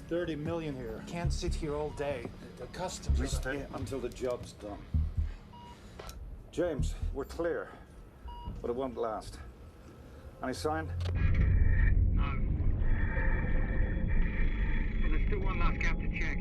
30 million here. Can't sit here all day. The customs... We stay until the job's done. James, we're clear, but it won't last. Any sign? No. But there's still one last gap to check.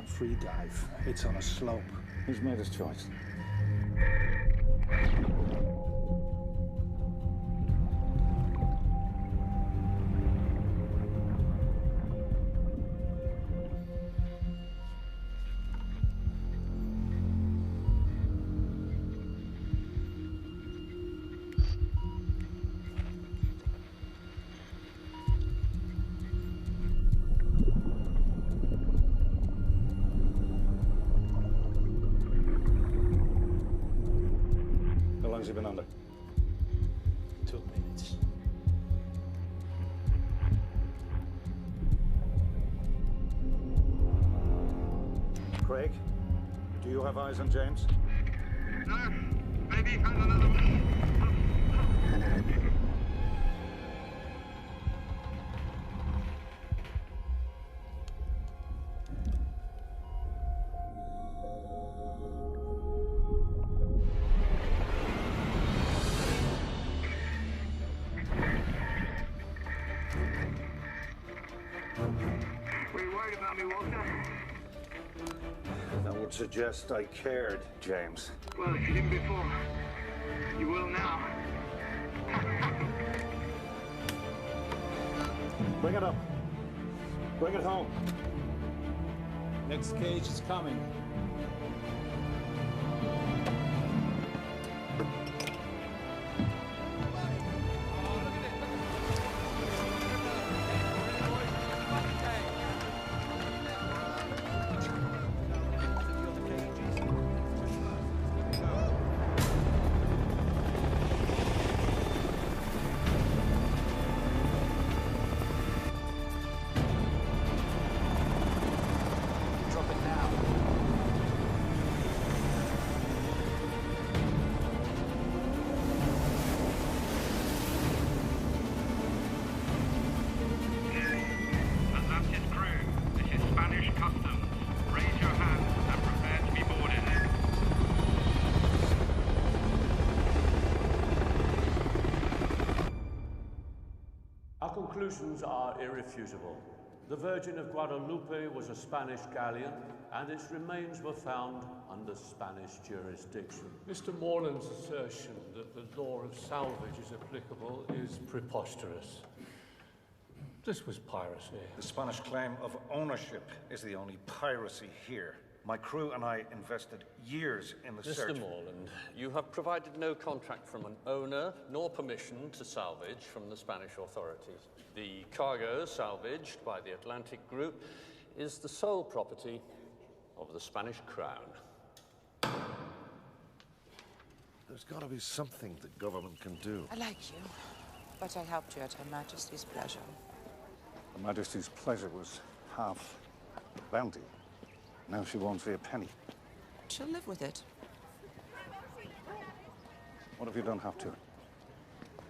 Free dive. It's on a slope. He's made his choice. How long's he been under? 2 minutes. Craig, do you have eyes on James? No, maybe found another one. That would suggest I cared, James. Well, if you didn't before, you will now. Bring it up. Bring it home. Next cage is coming. Our conclusions are irrefutable. The Virgin of Guadalupe was a Spanish galleon, and its remains were found under Spanish jurisdiction. Mr. Morland's assertion that the law of salvage is applicable is preposterous. This was piracy. The Spanish claim of ownership is the only piracy here. My crew and I invested years in the search. Mr. Morland, you have provided no contract from an owner, nor permission to salvage from the Spanish authorities. The cargo salvaged by the Atlantic Group is the sole property of the Spanish Crown. There's got to be something the government can do. I like you, but I helped you at Her Majesty's pleasure. Her Majesty's pleasure was half bounty. Now she won't see a penny. She'll live with it. What if you don't have to?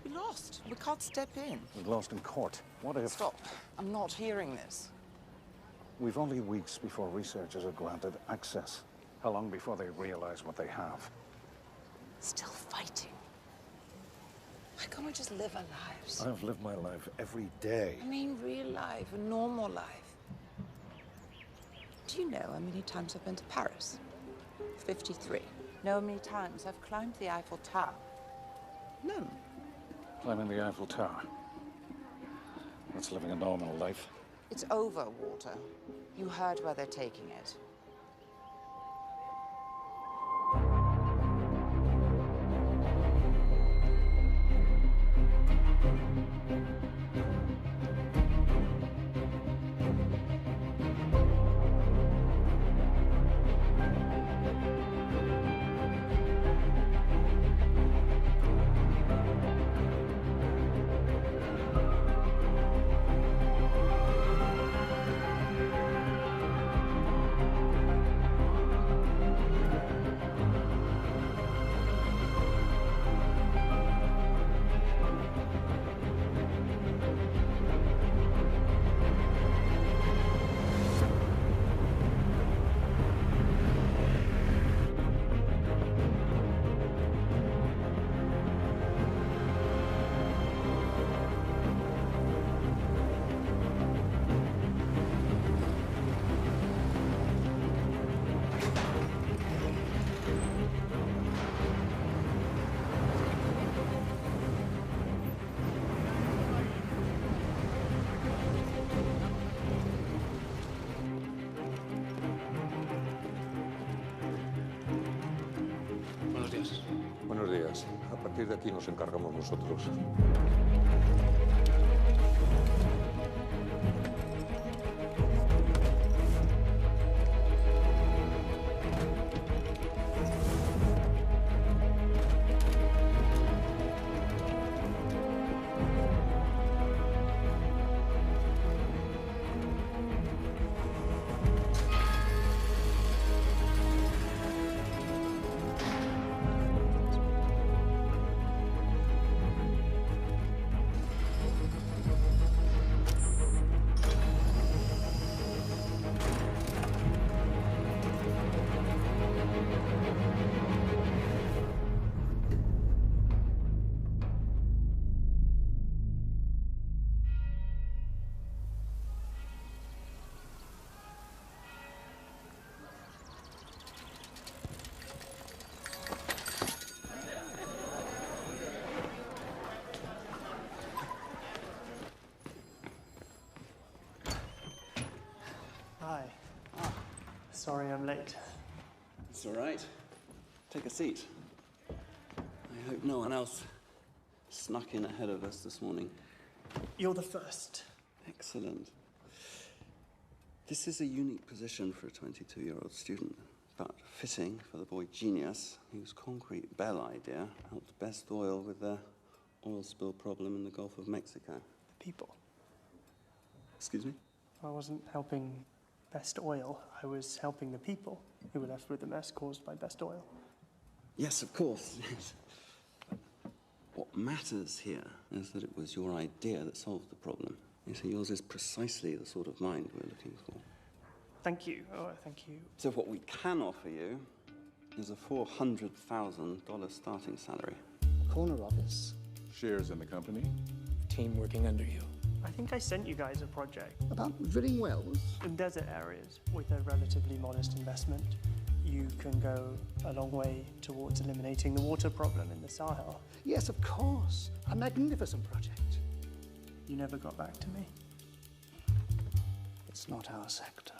We lost. We can't step in. We lost in court. What if... Stop. I'm not hearing this. We've only weeks before researchers are granted access. How long before they realize what they have? Still fighting. Why can't we just live our lives? I've lived my life every day. I mean real life, a normal life. Do you know how many times I've been to Paris? 53. Know how many times I've climbed the Eiffel Tower? None. Climbing the Eiffel Tower. That's living a normal life. It's over, Walter. You heard where they're taking it. partir de aquí nos encargamos nosotros. Hi. Sorry I'm late. It's all right. Take a seat. I hope no one else snuck in ahead of us this morning. You're the first. Excellent. This is a unique position for a 22-year-old student, but fitting for the boy genius whose concrete bell idea helped Best Oil with their oil spill problem in the Gulf of Mexico. The people. Excuse me? I wasn't helping Best Oil. I was helping the people who were left with the mess caused by Best Oil. Yes, of course. Yes. What matters here is that it was your idea that solved the problem. You see, yours is precisely the sort of mind we're looking for. Thank you. Oh, thank you. So what we can offer you is a $400,000 starting salary. Corner office. Shares in the company. Team working under you. I think I sent you guys a project. About drilling wells? In desert areas, with a relatively modest investment, you can go a long way towards eliminating the water problem in the Sahel. Yes, of course. A magnificent project. You never got back to me. It's not our sector.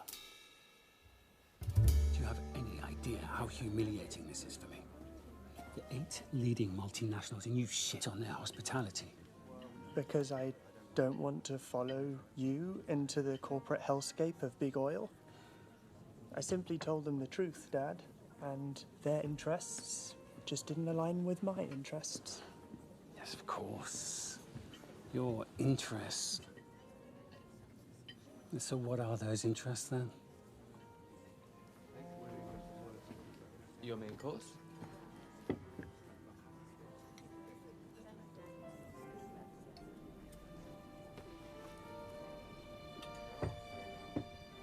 Do you have any idea how humiliating this is for me? The 8 leading multinationals and you shit on their hospitality. Because I don't want to follow you into the corporate hellscape of big oil. I simply told them the truth, Dad, and their interests just didn't align with my interests. Yes, of course. Your interests. So what are those interests then? Your main course?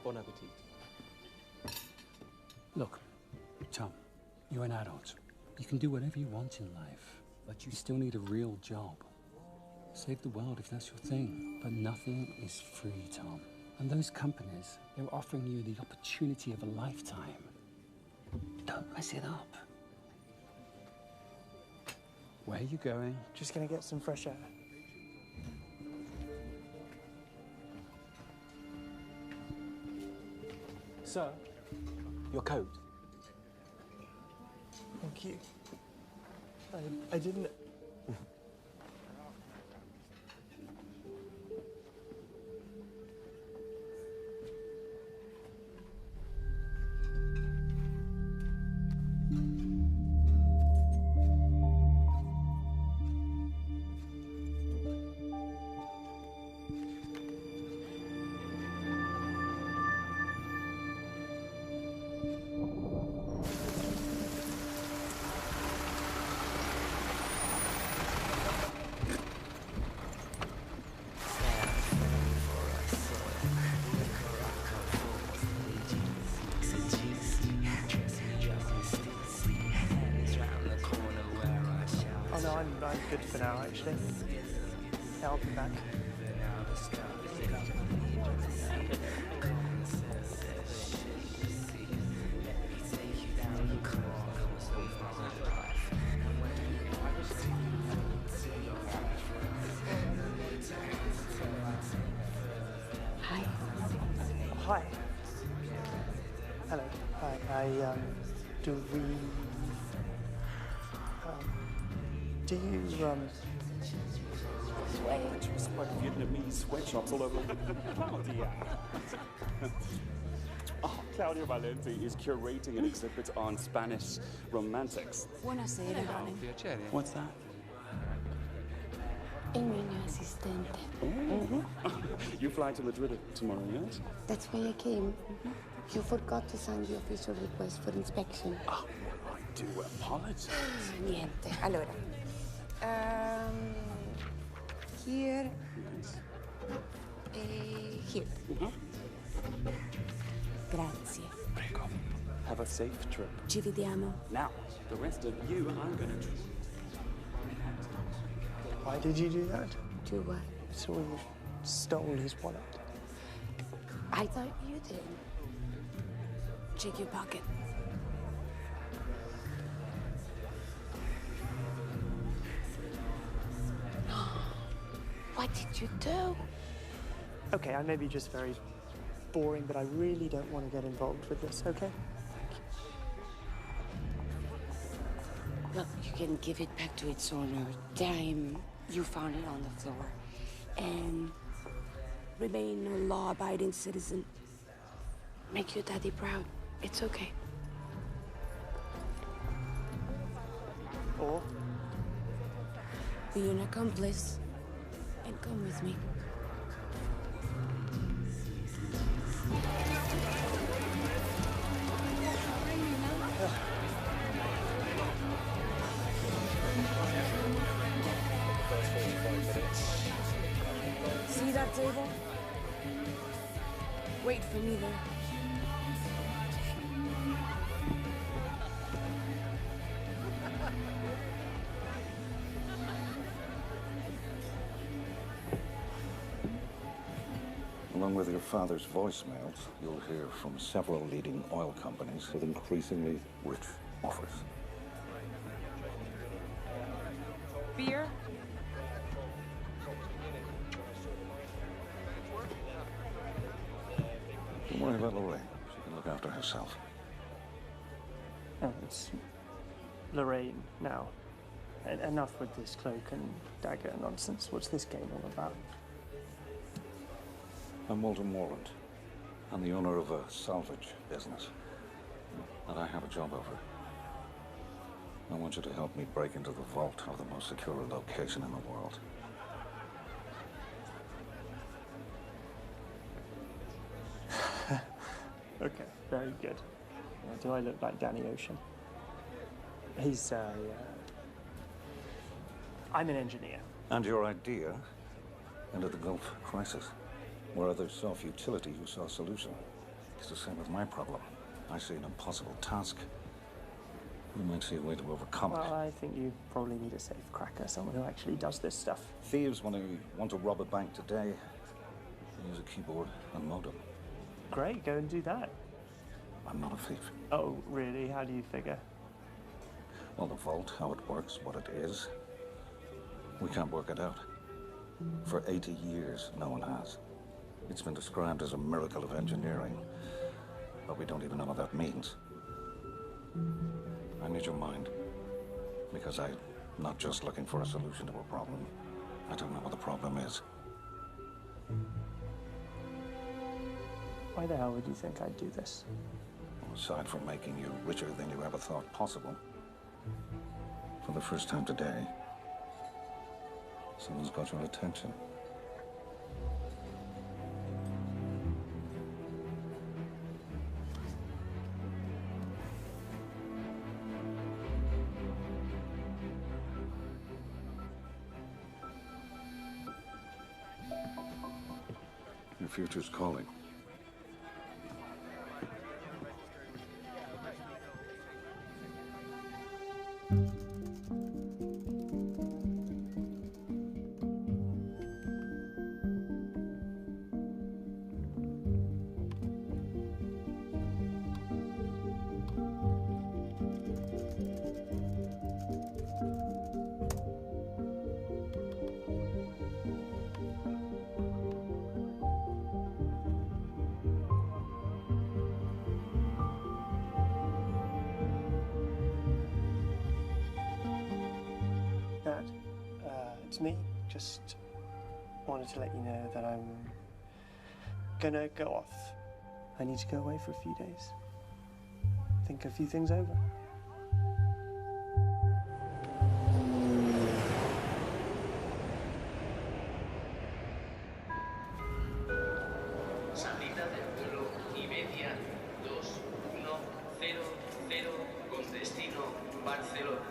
Bon appetit. Look, Tom, you're an adult. You can do whatever you want in life, but you still need a real job. Save the world if that's your thing, but nothing is free, Tom. And those companies, they're offering you the opportunity of a lifetime. Don't mess it up. Where are you going? Just gonna get some fresh air. Sir, Your coat? thank you. I didn't... Oh no, I'm good for now, actually. Yeah, I'll be back. Hi. Hi. Hello. Hi. Do Do you, Just like Vietnamese sweatshops all over. Claudia. Claudia Valenti is curating an exhibit on Spanish romantics. Buonasera, darling. What's that? Il mio assistente. You fly to Madrid tomorrow, yes? That's why I came. You forgot to sign the official request for inspection. Oh, I do apologize. Niente. Allora. Here. Here. Grazie. Prego. Have a safe trip. Ci vediamo. Now, the rest of you, I'm gonna... Why did you do that? Do what? So you stole his wallet. I thought you did. Check your pocket. What did you do? Okay, I may be just very boring, but I really don't want to get involved with this, okay? Look, you can give it back to its owner. Time you found it on the floor. And remain a law-abiding citizen. Make your daddy proud. It's okay. Or? Be an accomplice and come with me. See that table? Wait for me there. Along with your father's voicemails, you'll hear from several leading oil companies with increasingly rich offers. Beer? Don't worry about Lorraine. She can look after herself. Oh, it's Lorraine now. Enough with this cloak and dagger nonsense. What's this game all about? I'm Walter Morland. I'm the owner of a salvage business. And I have a job offer. I want you to help me break into the vault of the most secure location in the world. Okay, very good. Do I look like Danny Ocean? He's, I'm an engineer. And your idea ended the Gulf crisis. Where others saw futility, you saw a solution. It's the same with my problem. I see an impossible task. You might see a way to overcome Well, it. I think you probably need a safe cracker, someone who actually does this stuff. Thieves, when they want to rob a bank today, use a keyboard and modem. Great, go and do that. I'm not a thief. Oh, really? How do you figure? Well, the vault, how it works, what it is, we can't work it out. For 80 years, no one has. It's been described as a miracle of engineering, but we don't even know what that means. I need your mind, because I'm not just looking for a solution to a problem. I don't know what the problem is. Why the hell would you think I'd do this? Aside from making you richer than you ever thought possible, for the first time today, someone's got your attention. Your future's calling. It's me. Just wanted to let you know that I'm gonna go off. I need to go away for a few days. Think a few things over. Salida del vuelo Iberia 2100 con destino Barcelona.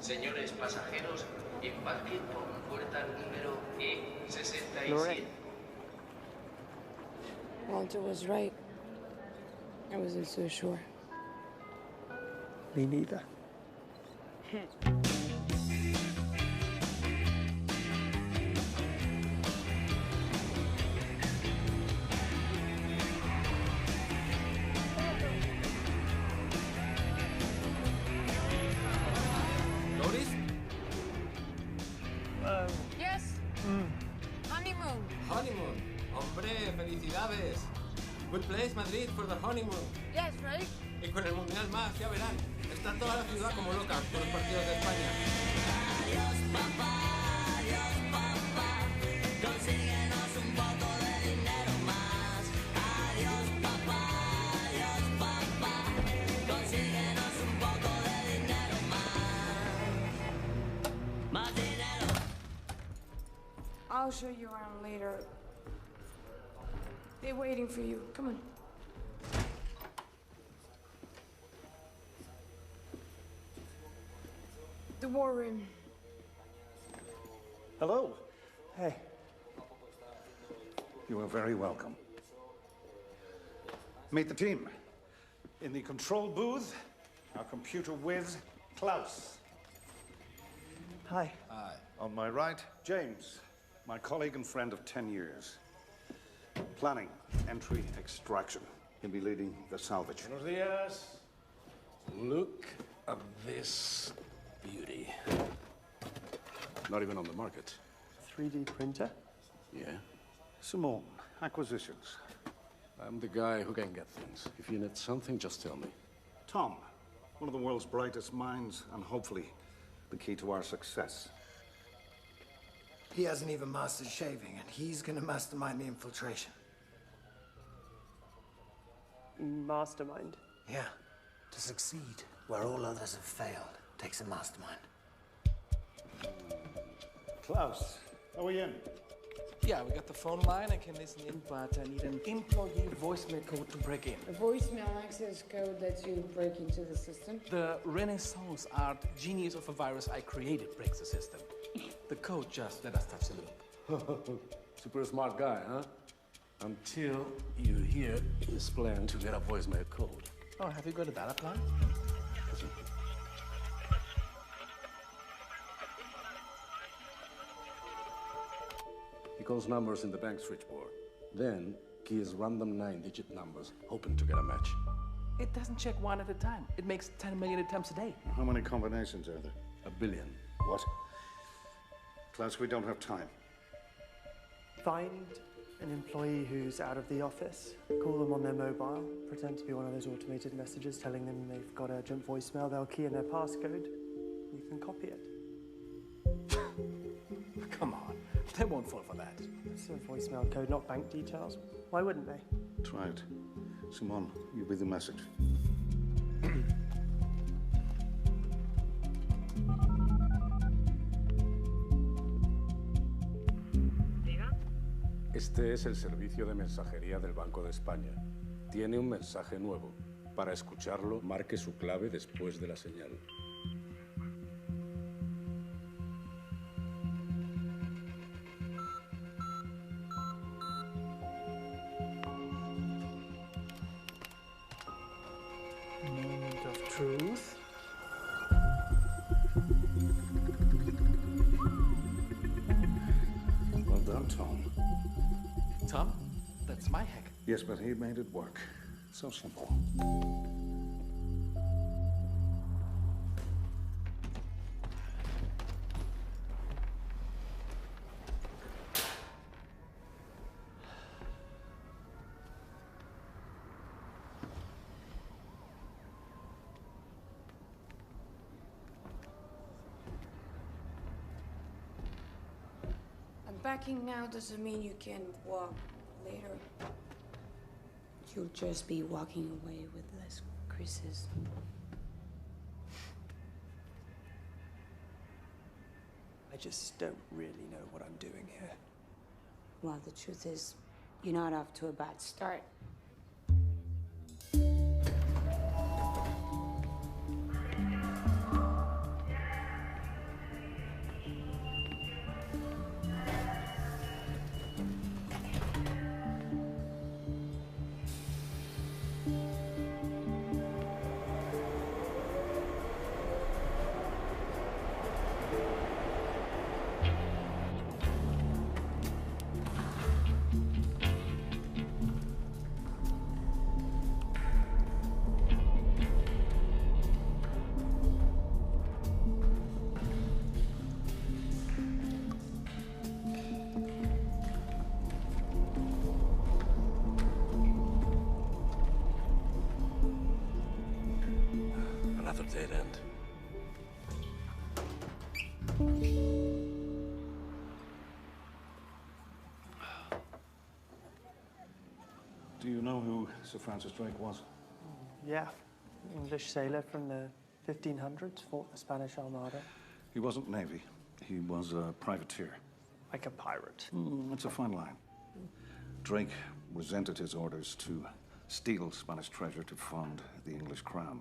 Señores pasajeros, embarquen por puerta número E67. Walter was right. I wasn't so sure. Me neither. Doris? Yes. Honeymoon. Honeymoon. Hombre, felicidades. Good place, Madrid, for the honeymoon. Yes, right? Y con el Mundial más, ya verán. Está toda la ciudad como loca con los partidos de España. Adiós, papá, consíguenos un poco de dinero más. Adiós, papá, consíguenos un poco de dinero más. Más dinero. I'll show you around later. They're waiting for you. Come on. The war room. Hello. Hey. You are very welcome. Meet the team. In the control booth, our computer whiz, Klaus. Hi. Hi. On my right, James, my colleague and friend of 10 years. Planning, entry, extraction. He'll be leading the salvage. Buenos días. Look at this beauty. Not even on the market. 3D printer? Yeah. Simone, acquisitions. I'm the guy who can get things. If you need something, just tell me. Tom, one of the world's brightest minds, and hopefully the key to our success. He hasn't even mastered shaving, and he's gonna mastermind the infiltration. Mastermind? Yeah. To succeed where all others have failed takes a mastermind. Klaus, are we in? Yeah, we got the phone line. I can listen in, but I need an employee voicemail code to break in. A voicemail access code lets you break into the system. The Renaissance art genius of a virus I created breaks the system. The code just let us touch the loop. Super smart guy, huh? Until you hear his plan to get a voicemail code. Oh, have you got a data plan? He calls numbers in the bank switchboard. Then keys random 9-digit numbers, hoping to get a match. It doesn't check one at a time. It makes 10 million attempts a day. How many combinations are there? 1 billion. What? Klaus, we don't have time. Find an employee who's out of the office, call them on their mobile, pretend to be one of those automated messages telling them they've got urgent voicemail, they'll key in their passcode, you can copy it. Come on, they won't fall for that. It's a voicemail code, not bank details. Why wouldn't they? Try it. Simone, you be the message. Este es el servicio de mensajería del Banco de España. Tiene un mensaje nuevo. Para escucharlo, marque su clave después de la señal. Moment of truth. Well done, Tom. Tom, that's my hack. Yes, but he made it work. So simple. backing now doesn't mean you can walk later. You'll just be walking away with less creases. I just don't really know what I'm doing here. Well, the truth is, you're not off to a bad start. Another dead end. Do you know who Sir Francis Drake was? Yeah, English sailor from the 1500s, fought the Spanish Armada. He wasn't Navy. He was a privateer. Like a pirate. It's a fine line. Drake resented his orders to steal Spanish treasure to fund the English crown.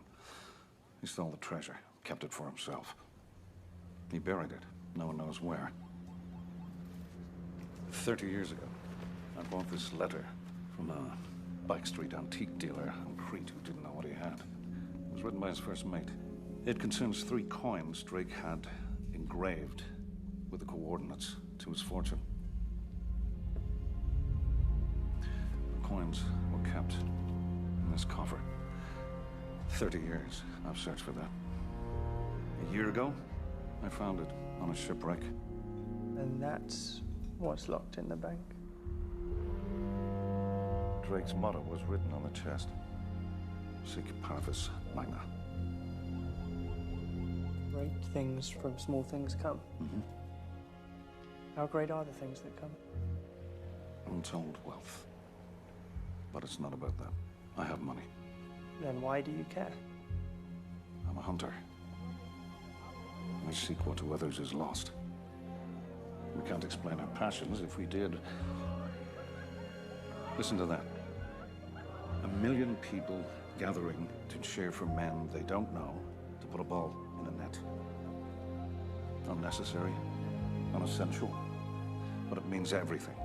He stole the treasure, kept it for himself. He buried it. No one knows where. 30 years ago, I bought this letter from a backstreet antique dealer on Crete who didn't know what he had. It was written by his first mate. It concerns 3 coins Drake had engraved with the coordinates to his fortune. The coins were kept in this coffer. 30 years I've searched for that. A year ago, I found it on a shipwreck. And that's what's locked in the bank. Drake's motto was written on the chest. Sic parvis magna. Great things from small things come. Mm-hmm. How great are the things that come? Untold wealth. But it's not about that. I have money. Then why do you care? I'm a hunter. I seek what to others is lost. We can't explain our passions. If we did... Listen to that. 1 million people gathering to cheer for men they don't know to put a ball in a net. Unnecessary, unessential, but it means everything.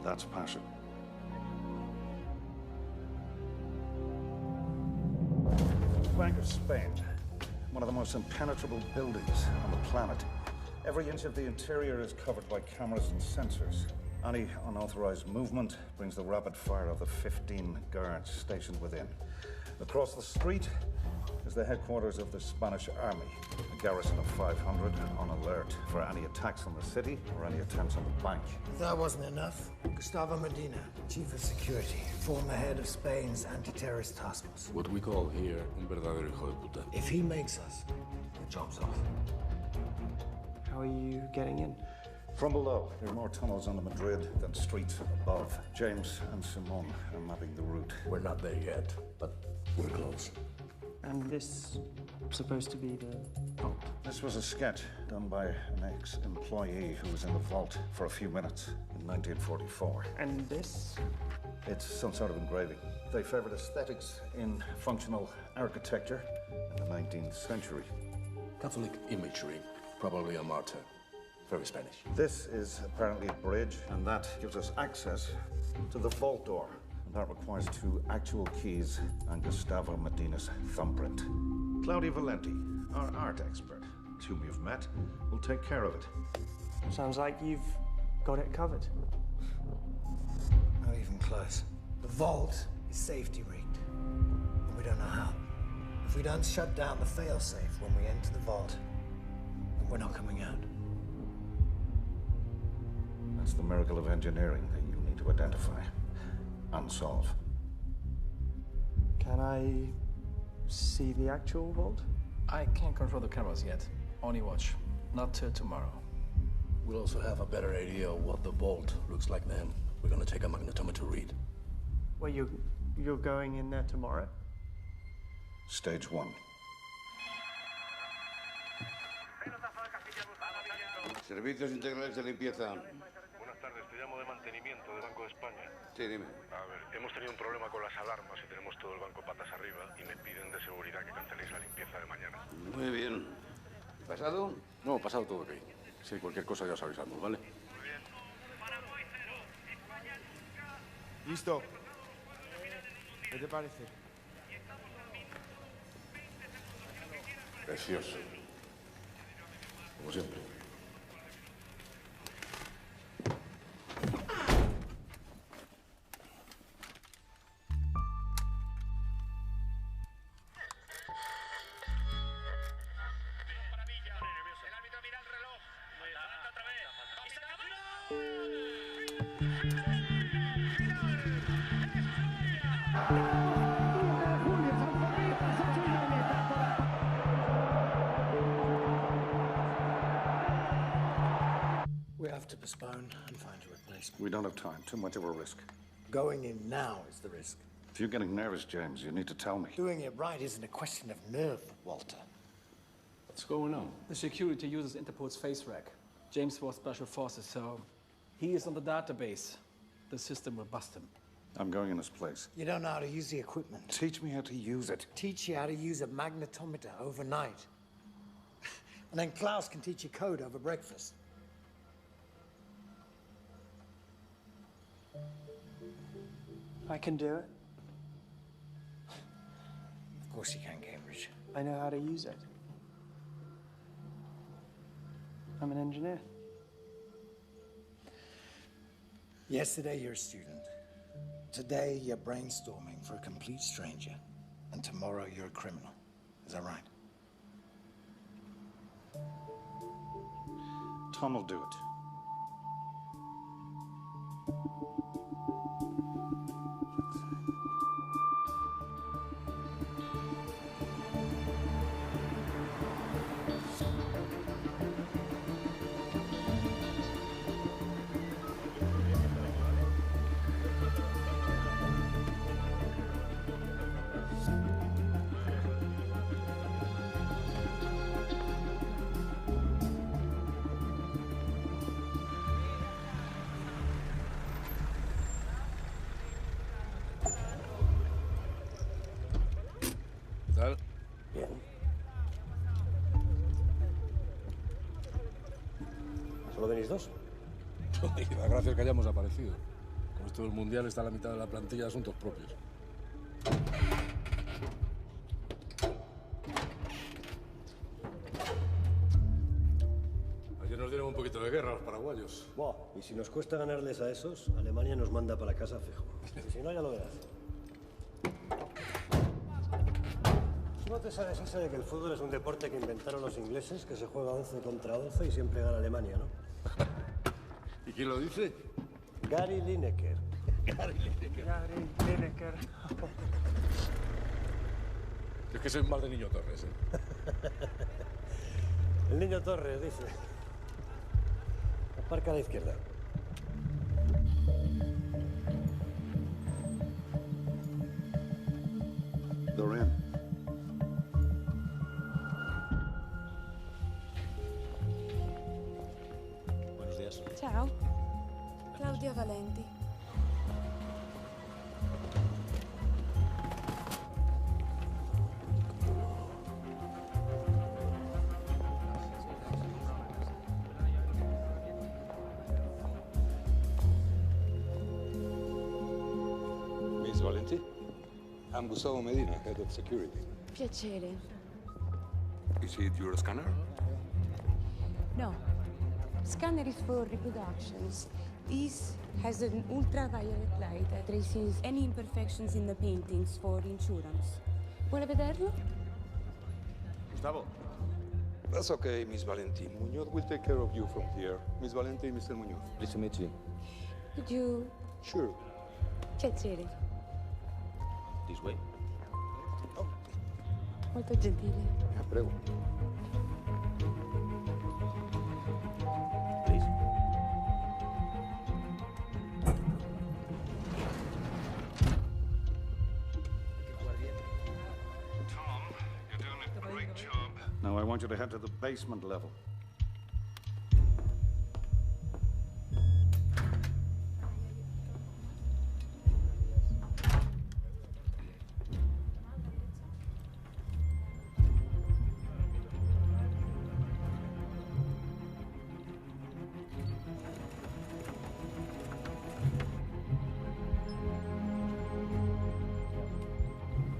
That's passion. Bank of Spain, one of the most impenetrable buildings on the planet. Every inch of the interior is covered by cameras and sensors. Any unauthorized movement brings the rapid fire of the 15 guards stationed within. Across the street is the headquarters of the Spanish Army, a garrison of 500 on alert for any attacks on the city or any attempts on the bank. If that wasn't enough, Gustavo Medina, Chief of Security, former head of Spain's anti-terrorist task force. What we call here un verdadero hijo de puta. If he makes us, the job's off. How are you getting in? From below. There are more tunnels under Madrid than streets above. James and Simon are mapping the route. We're not there yet, but we're close. And this supposed to be the vault? This was a sketch done by an ex-employee who was in the vault for a few minutes in 1944. And this? It's some sort of engraving. They favored aesthetics in functional architecture in the 19th century. Catholic imagery, probably a martyr. Very Spanish. This is apparently a bridge, and that gives us access to the vault door. And that requires 2 actual keys and Gustavo Medina's thumbprint. Claudia Valenti, our art expert, whom you've met, will take care of it. Sounds like you've got it covered. Not even close. The vault is safety rigged, and we don't know how. If we don't shut down the failsafe when we enter the vault, then we're not coming out. That's the miracle of engineering that you need to identify and solve. Can I see the actual vault? I can't control the cameras yet. Only watch. Not till tomorrow. We'll also have a better idea of what the vault looks like then. We're gonna take a magnetometer read. Well, you're going in there tomorrow? Stage 1. Servicios integrales de limpieza. Buenas tardes, te llamo de mantenimiento del Banco de España. Sí, dime. A ver, hemos tenido un problema con las alarmas y tenemos todo el banco patas arriba y me piden de seguridad que canceléis la limpieza de mañana. Muy bien. ¿Pasado? No, pasado todo ok. Si hay cualquier cosa ya os avisamos, ¿vale? Listo. ¿Qué te parece? Precioso. Como siempre. We have to postpone and find a replacement. We don't have time. Too much of a risk. Going in now is the risk. If you're getting nervous, James, you need to tell me. Doing it right isn't a question of nerve, Walter. What's going on? The security uses Interpol's face rack. James was Special Forces, so he is on the database. The system will bust him. I'm going in his place. You don't know how to use the equipment. Teach me how to use it. Teach you how to use a magnetometer overnight. And then Klaus can teach you code over breakfast. I can do it. Of course you can, Cambridge. I know how to use it. I'm an engineer. Yesterday you're a student. Today you're brainstorming for a complete stranger. And tomorrow you're a criminal. Is that right? Tom will do it. tal? Bien. ¿Solo venís dos? Y la gracia es que hayamos aparecido. Con esto del mundial está la mitad de la plantilla de asuntos propios. Ayer nos dieron un poquito de guerra a los paraguayos. Buah, y si nos cuesta ganarles a esos, Alemania nos manda para casa fijo. Y si no, ya lo verás. ¿No te sabes esa de que el fútbol es un deporte que inventaron los ingleses, que se juega 11 contra 11 y siempre gana Alemania, ¿no? ¿Y quién lo dice? Gary Lineker. Gary Lineker. Es que soy más de Niño Torres, ¿eh? El Niño Torres, dice. Aparca a la izquierda. Dorian. Buenos días. Ciao. Claudia Valenti. Miss Valenti? I'm Gustavo Medina, head of security. Piacere. Is it your scanner? No. Scanner is for reproductions. This has an ultraviolet light that traces any imperfections in the paintings for insurance. Vuole vederlo? Gustavo. That's okay, Miss Valenti. Muñoz will take care of you from here. Miss Valenti, Mr. Muñoz. Pleased to meet you. Could you... Sure. Piacere. This way. Molto gentile. Prego. Please. Now I want you to head to the basement level.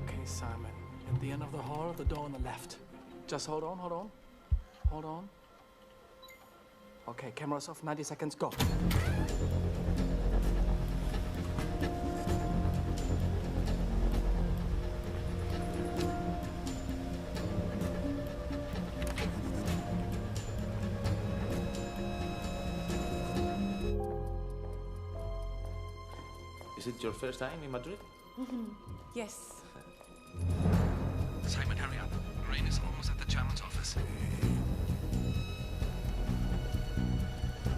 Okay, Simon. At the end of the hall, the door on the left. Just hold on, hold on. Hold on. Okay, cameras off, 90 seconds, go. Is it your first time in Madrid? Yes. Simon, hurry up. Lorraine is almost at the Chairman's office.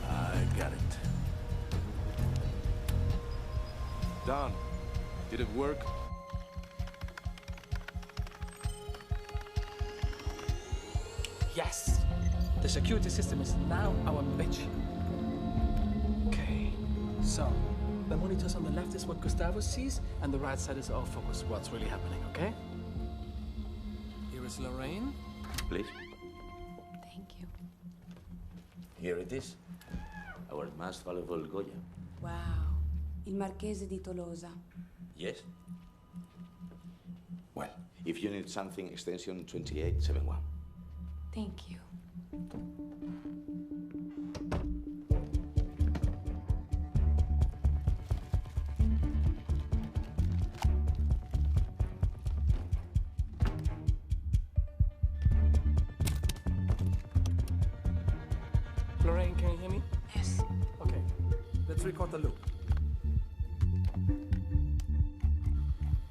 I got it. Don, did it work? Yes! The security system is now our bitch. Okay, so the monitors on the left is what Gustavo sees, and the right side is our focus, what's really happening, okay? Here is Lorraine. Please. Thank you. Here it is. Our most valuable Goya. Wow. Il Marchese di Tolosa. Yes? Well, if you need something, extension 2871. Thank you. Lorraine, can you hear me? Yes. Okay, let's record the loop.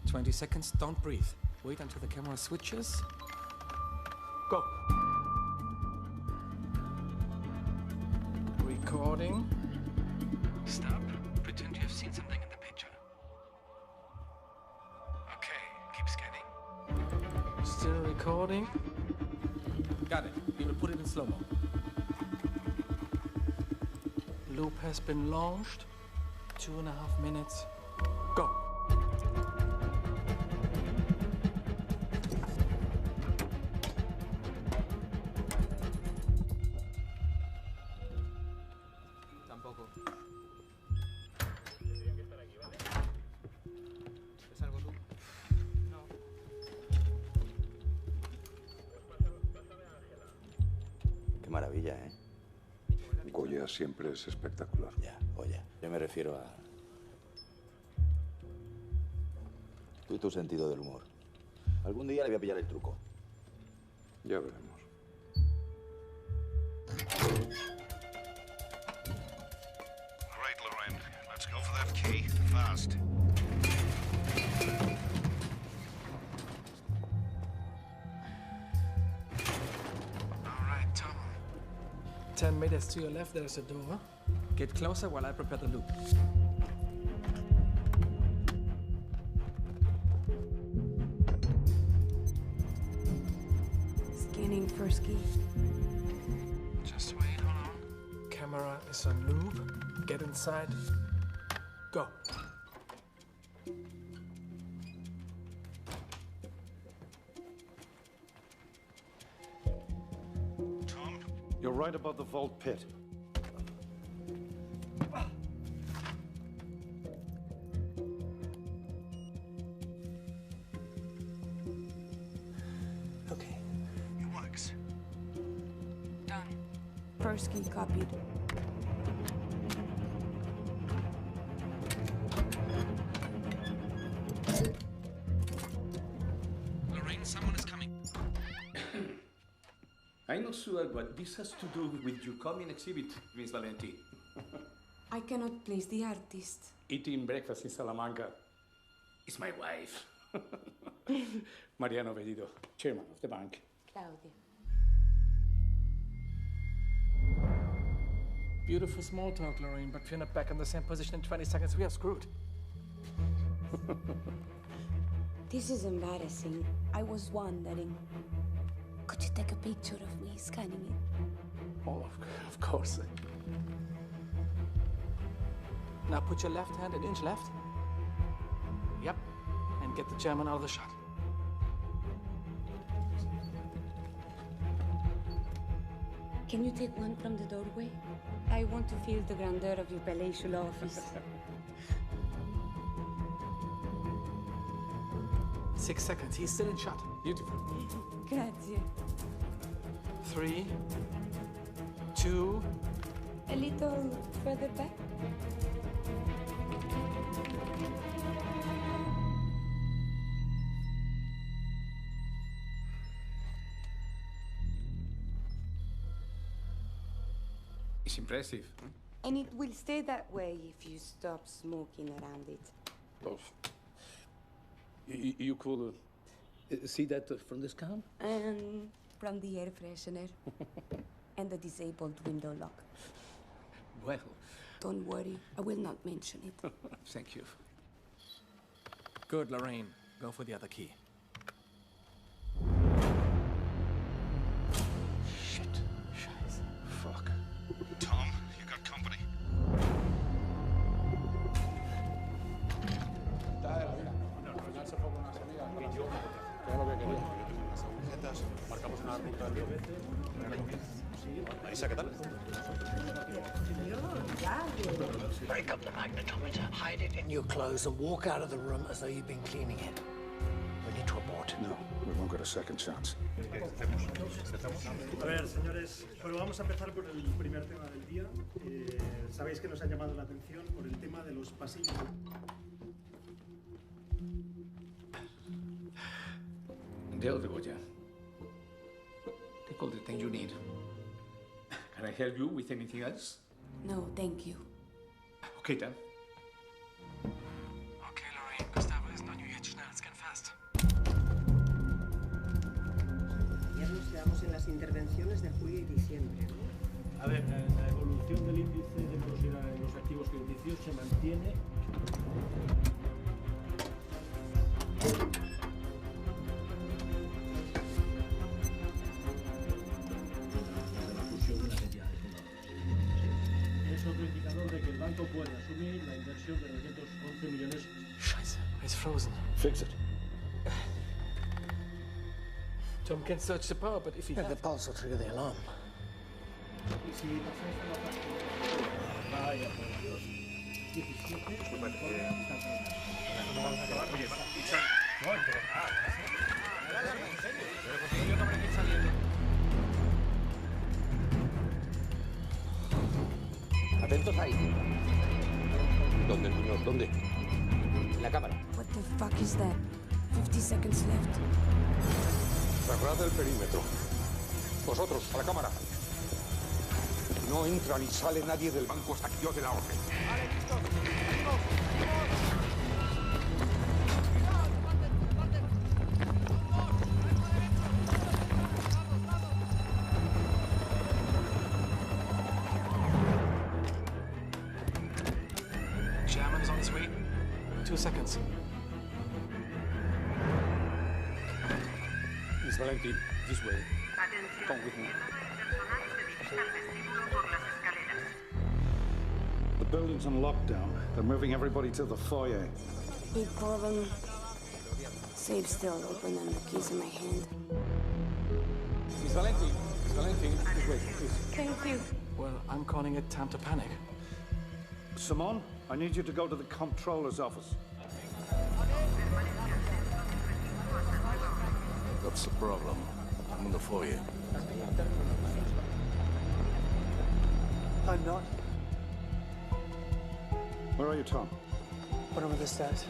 20 seconds, don't breathe. Wait until the camera switches. Go. Recording. Stop. Pretend you have seen something in the picture. Okay, keep scanning. Still recording. Got it. We will put it in slow-mo. Loop has been launched. 2.5 minutes. Go. Tampoco. ¿Es algo tú? No. Qué maravilla, ¿eh? Goya siempre es espectacular. Ya, Goya. Yo me refiero a... tú y tu sentido del humor. Algún día le voy a pillar el truco. Ya veremos. All right, Lorraine. Let's go for that key. Fast. All right, Tom. 10 meters to your left, there's a door. Get closer while I prepare the loop. Scanning first key. Just wait, hold on. Camera is on loop. Get inside. Go. Tom, you're right about the vault pit. Okay, it works. Done. First key copied. Lorraine, someone is coming. I'm not sure what this has to do with your coming exhibit, Miss Valenti. I cannot place the artist. Eating breakfast in Salamanca is my wife. Mariano Bellido, chairman of the bank. Claudia. Beautiful small talk, Lorraine, but if you're not back in the same position in 20 seconds, we are screwed. This is embarrassing. I was wondering. Could you take a picture of me scanning it? Oh, of course. Now put your left hand an inch left. Yep. And get the German out of the shot. Can you take one from the doorway? I want to feel the grandeur of your palatial office. 6 seconds. He's still in shot. Beautiful. Grazie. 3, 2. A little further back. It's impressive. And it will stay that way if you stop smoking around it. Oh. You could see that from this cam? And from the air freshener. And the disabled window lock. Well. Don't worry, I will not mention it. Thank you. Good, Lorraine. Go for the other key. Shit. Scheiße. Fuck. Tom, you got company. Marisa, ¿qué tal? Break up the magnetometer, hide it in your clothes, and walk out of the room as though you've been cleaning it. We need to abort. No, we won't get a second chance. A ver, señores, bueno, vamos a empezar por el primer tema del día. Sabéis que nos ha llamado la atención por el tema de los pasillos. Deal with you. Take all the things you need. Can I help you with anything else? No, thank you. Okay, then. Okay, Lorraine, Gustavo ist noch nicht schnell, scan fast. Ya nos quedamos en las intervenciones de julio y diciembre. A ver, la evolución del índice de morosidad en los activos crediticios se mantiene. Es otro indicador de que el banco puede asumir la inversión de 211 millones. Scheiße, it's frozen. Fix it. Tom can search the power, but if he... The pulse will trigger the alarm. Y si pasáis a la página... Vaya, por Dios. 17. Atentos ahí. ¿Dónde, niños? ¿Dónde? En la cámara. What the fuck is that? 50 seconds left. Cerrad el perímetro. Vosotros, a la cámara. No entra ni sale nadie del banco hasta que yo dé la orden. Vale, listos. ¡Salimos! German is on his way. 2 seconds. Miss Valentine, this way. Come with me. The building's on lockdown. They're moving everybody to the foyer. Big problem. Safe still open and the keys in my hand. Miss Valentine, this way, please. Thank you. Well, I'm calling it time to panic. Simone, I need you to go to the comptroller's office. What's the problem? I'm in the foyer. I'm not. Where are you, Tom? Bottom of the stairs.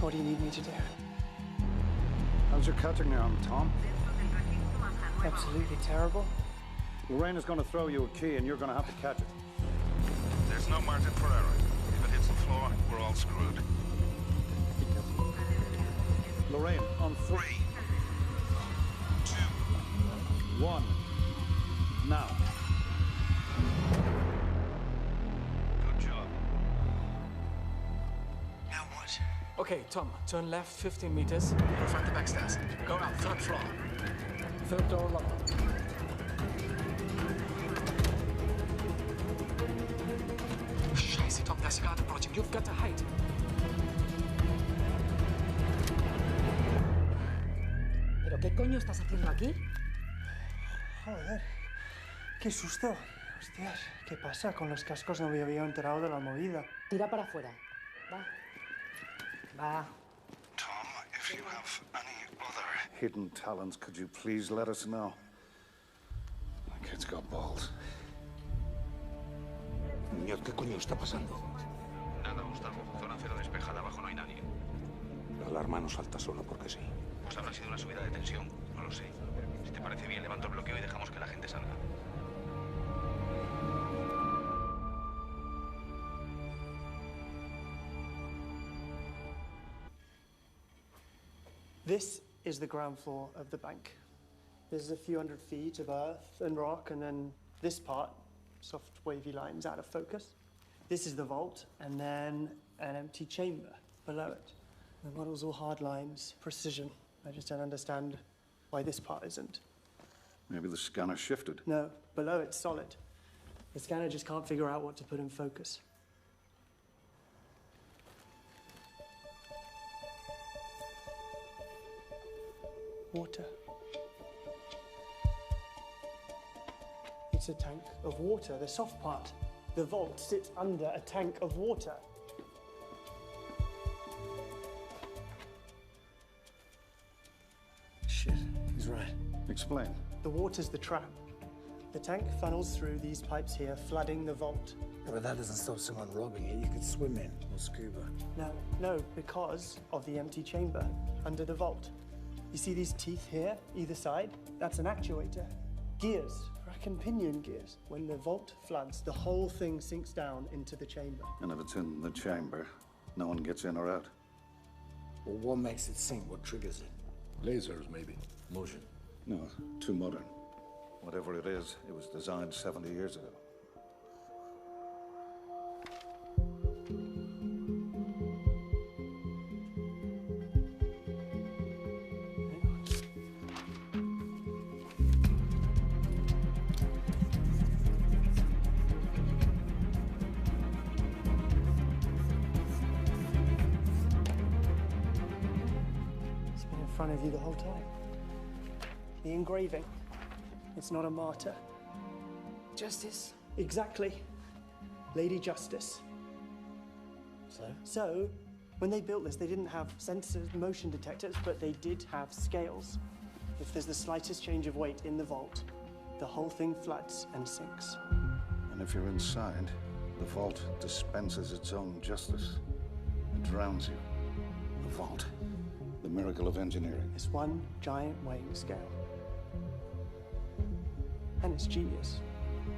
What do you need me to do? How's your catching arm, Tom? Absolutely terrible. Lorraine is going to throw you a key and you're going to have to catch it. There's no margin for error. If it hits the floor, we're all screwed. Lorraine, on 3, 2, 1, now. Good job. Now what? Okay, Tom, turn left 15 meters. Go front the back stairs. Go up, third floor. Third door locked. Scheiße, Tom, there's a guard approaching. You've got to hide. ¿Pero qué coño estás haciendo aquí? Joder, qué susto. Hostias, ¿qué pasa? Con los cascos no me había enterado de la movida. Tira para afuera. Va. Va. Tom, if you have any other hidden talents, could you please let us know? The kid's got balls. Muñoz, ¿qué coño está pasando? Nada, Gustavo. Zona cero despejada, abajo no hay nadie. La alarma no salta solo porque sí. Pues habrá sido una subida de tensión, no lo sé. Si te parece bien, levanto el bloqueo y dejamos que la gente salga. This is the ground floor of the bank. There's a few hundred feet of earth and rock, and then this part, soft wavy lines out of focus. This is the vault, and then an empty chamber below it. The model's all hard lines, precision. I just don't understand why this part isn't. Maybe the scanner shifted. No, below it's solid. The scanner just can't figure out what to put in focus. Water. It's a tank of water, the soft part. The vault sits under a tank of water. Shit, he's right. Explain. The water's the trap. The tank funnels through these pipes here, flooding the vault. Yeah, but that doesn't stop someone robbing it. You could swim in or scuba. No, because of the empty chamber under the vault. You see these teeth here, either side? That's an actuator. Gears, rack and pinion gears. When the vault floods, the whole thing sinks down into the chamber. And if it's in the chamber, no one gets in or out. Well, what makes it sink? What triggers it? Lasers, maybe. Motion. No, too modern. Whatever it is, it was designed 70 years ago. It's been in front of you the whole time. The engraving. It's not a martyr. Justice. Exactly. Lady Justice. So, when they built this, they didn't have sensors, motion detectors, but they did have scales. If there's the slightest change of weight in the vault, the whole thing floods and sinks. And if you're inside, the vault dispenses its own justice. It drowns you. The vault. The miracle of engineering. It's one giant weighing scale. And it's genius.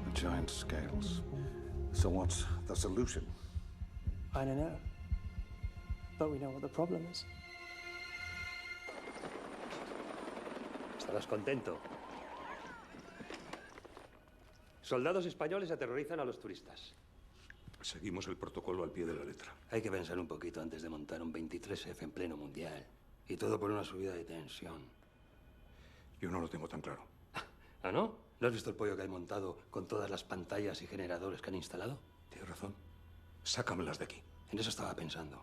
The giant scales. So what's the solution? I don't know. But we know what the problem is. Estarás contento. Soldados españoles aterrorizan a los turistas. Seguimos el protocolo al pie de la letra. Hay que pensar un poquito antes de montar un 23F en pleno mundial. Y todo por una subida de tensión. Yo no lo tengo tan claro. ¿Ah, no? ¿No has visto el pollo que hay montado con todas las pantallas y generadores que han instalado? Tienes razón. Sácamelas de aquí. En eso estaba pensando.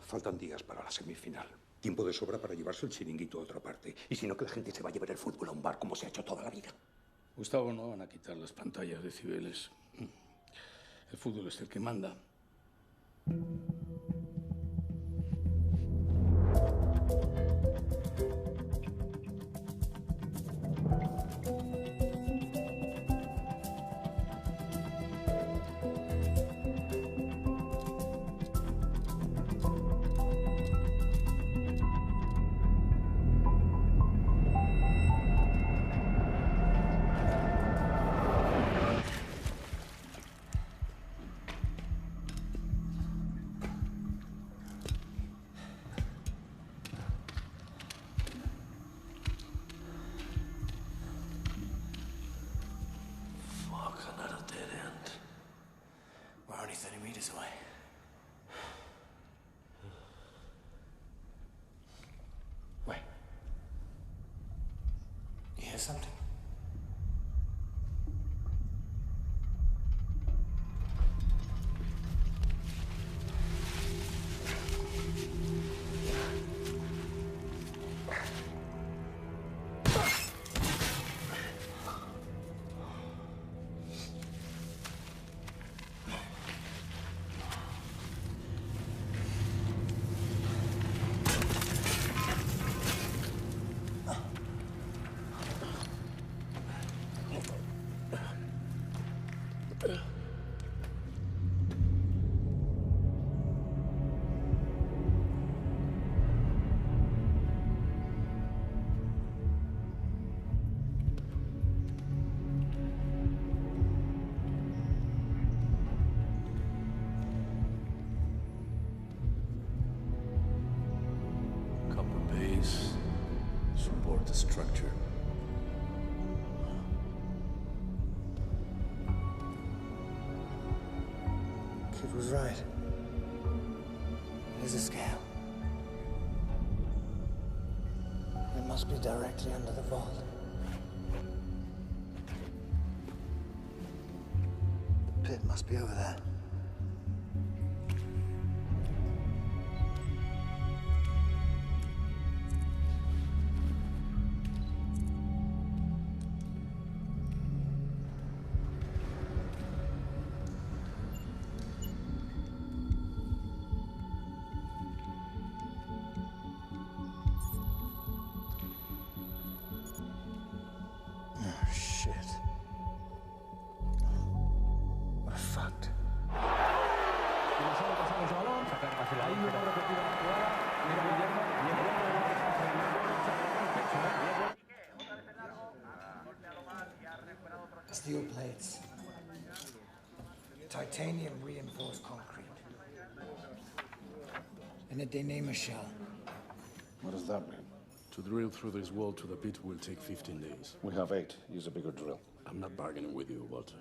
Faltan días para la semifinal. Tiempo de sobra para llevarse el chiringuito a otra parte. Y si no, que la gente se va a llevar el fútbol a un bar como se ha hecho toda la vida. Gustavo, no van a quitar las pantallas de Cibeles. El fútbol es el que manda. something. Support the structure. Kid was right. Here's a scale. It must be directly under the vault. The pit must be over there. Oh, shit. We're fucked. Steel plates. Titanium reinforced concrete. And a denema shell. What does that mean? To drill through this wall to the pit will take 15 days. We have 8. Use a bigger drill. I'm not bargaining with you, Walter.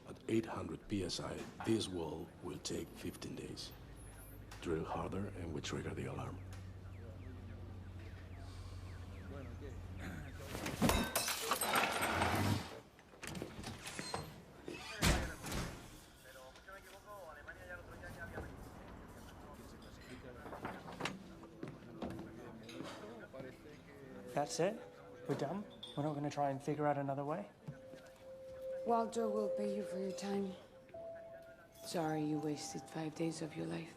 At 800 psi, this wall will take 15 days. Drill harder and we trigger the alarm. That's it? We're done? We're not going to try and figure out another way? Walter will pay you for your time. Sorry you wasted 5 days of your life.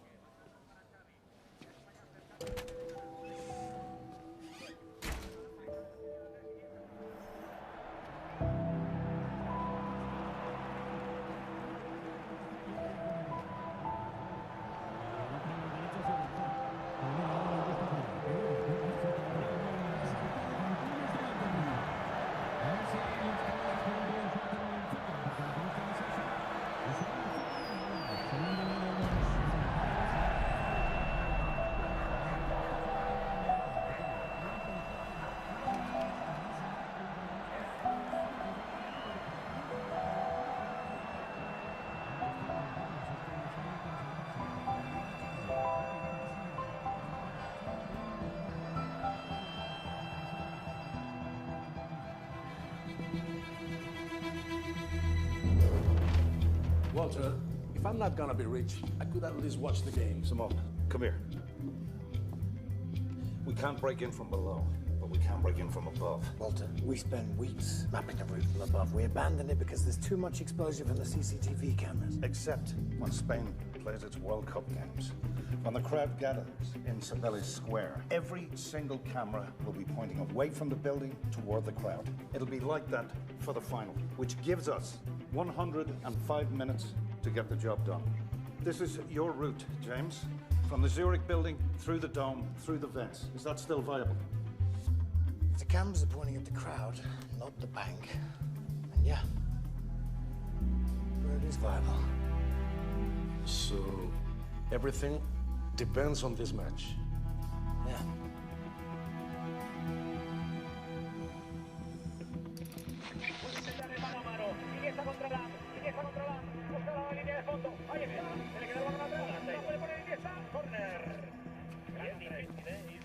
Walter, if I'm not gonna be rich, I could at least watch the game. Simone, come here. We can't break in from below, but we can break in from above. Walter, we spend weeks mapping the route from above. We abandon it because there's too much exposure from the CCTV cameras. Except when Spain plays its World Cup games. When the crowd gathers in Cibeles Square, every single camera will be pointing away from the building toward the crowd. It'll be like that for the final, which gives us 105 minutes to get the job done. This is your route, James. From the Zurich building, through the dome, through the vents. Is that still viable? If the cameras are pointing at the crowd, not the bank, then yeah, road is viable. So, everything depends on this match. Yeah.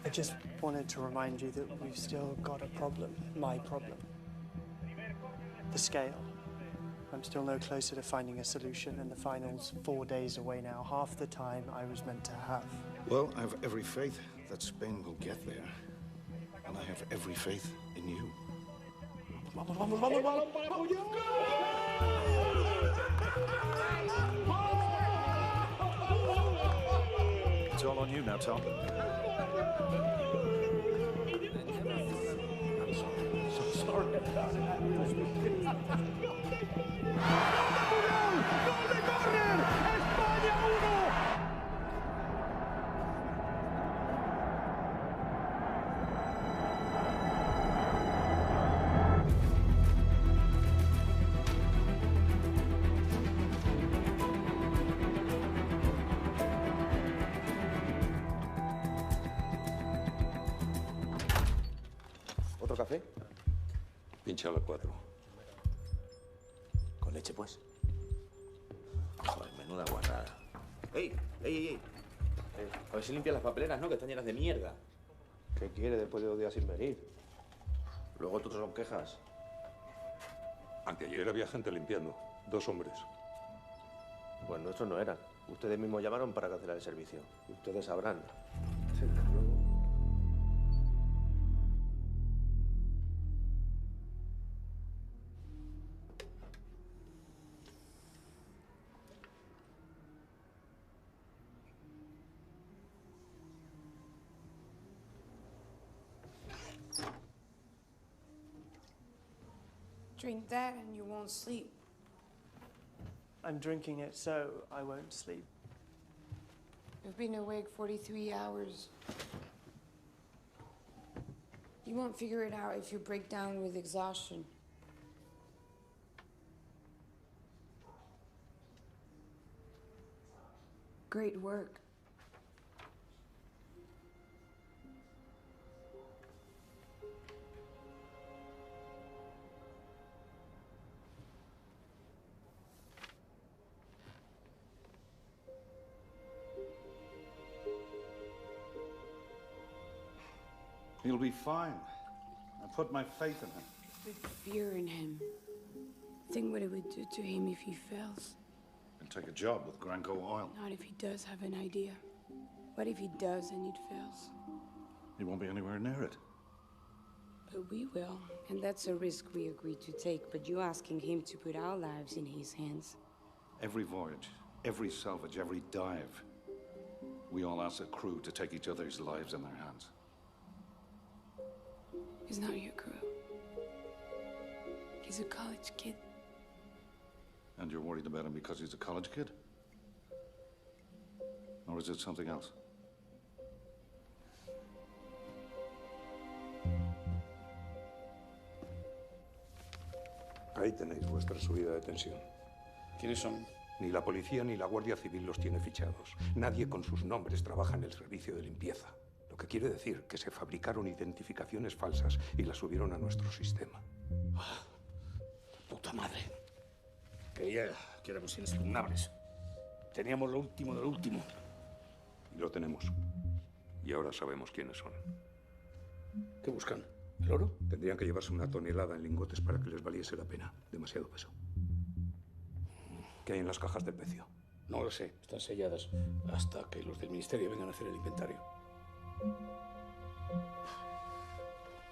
I just wanted to remind you that we've still got a problem. My problem. the scale. I'm still no closer to finding a solution, and the final's 4 days away now, half the time I was meant to have. Well, I have every faith that Spain will get there. And I have every faith in you. ¡Vamos, vamos, vamos, vamos! It's all on you now, Tom. ¿Otro café? Pincha a las 4. Con leche, pues. Joder, menuda guarrada. ¡Ey! ¡Ey, ey, ey! A ver si limpias las papeleras, ¿no? Que están llenas de mierda. ¿Qué quiere después de 2 días sin venir? Luego tú son quejas. Anteayer había gente limpiando. 2 hombres. Pues nuestros no eran. Ustedes mismos llamaron para cancelar el servicio. Y ustedes sabrán. Sí, desde luego. Drink that and you won't sleep. I'm drinking it so I won't sleep. You've been awake 43 hours. You won't figure it out if you break down with exhaustion. Great work. He'll be fine. I put my faith in him. Put fear in him. Think what it would do to him if he fails. He'll take a job with Granco Oil. Not if he does have an idea. What if he does and it fails? He won't be anywhere near it. But we will, and that's a risk we agreed to take, but you asking him to put our lives in his hands. Every voyage, every salvage, every dive, we all ask a crew to take each other's lives in their hands. He's not your crew. He's a college kid. And you're worried about him because he's a college kid? Or is it something else? Ahí tenéis vuestra subida de tensión. ¿Quiénes son? Ni la policía ni la Guardia Civil los tiene fichados. Nadie con sus nombres trabaja en el servicio de limpieza. Lo que quiere decir que se fabricaron identificaciones falsas y las subieron a nuestro sistema. Puta madre. Creía que éramos inexpugnables. Teníamos lo último de lo último. Y lo tenemos. Y ahora sabemos quiénes son. ¿Qué buscan? ¿El oro? Tendrían que llevarse 1 tonelada en lingotes para que les valiese la pena. Demasiado peso. ¿Qué hay en las cajas del pecio? No lo sé. Están selladas hasta que los del ministerio vengan a hacer el inventario.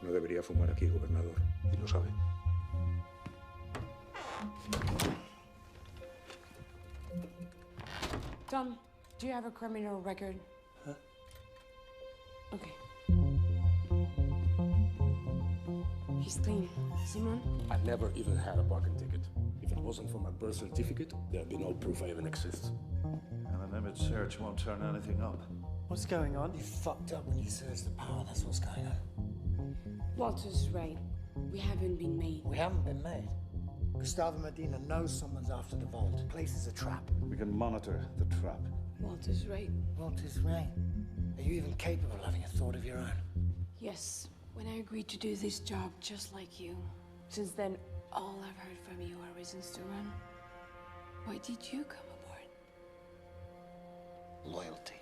No debería fumar aquí, gobernador. Y lo sabe. Tom, do you have a criminal record? Huh? Okay. He's clean. Simon? I never even had a parking ticket. If it wasn't for my birth certificate, there'd be no proof I even exist. And an image search won't turn anything up. What's going on? You fucked up when you searched the power, that's what's going on. Walter's right. We haven't been made. We haven't been made. Gustavo Medina knows someone's after the vault. The place is a trap. We can monitor the trap. Walter's right. Walter's right. Are you even capable of having a thought of your own? Yes, when I agreed to do this job just like you. Since then, all I've heard from you are reasons to run. Why did you come aboard? Loyalty.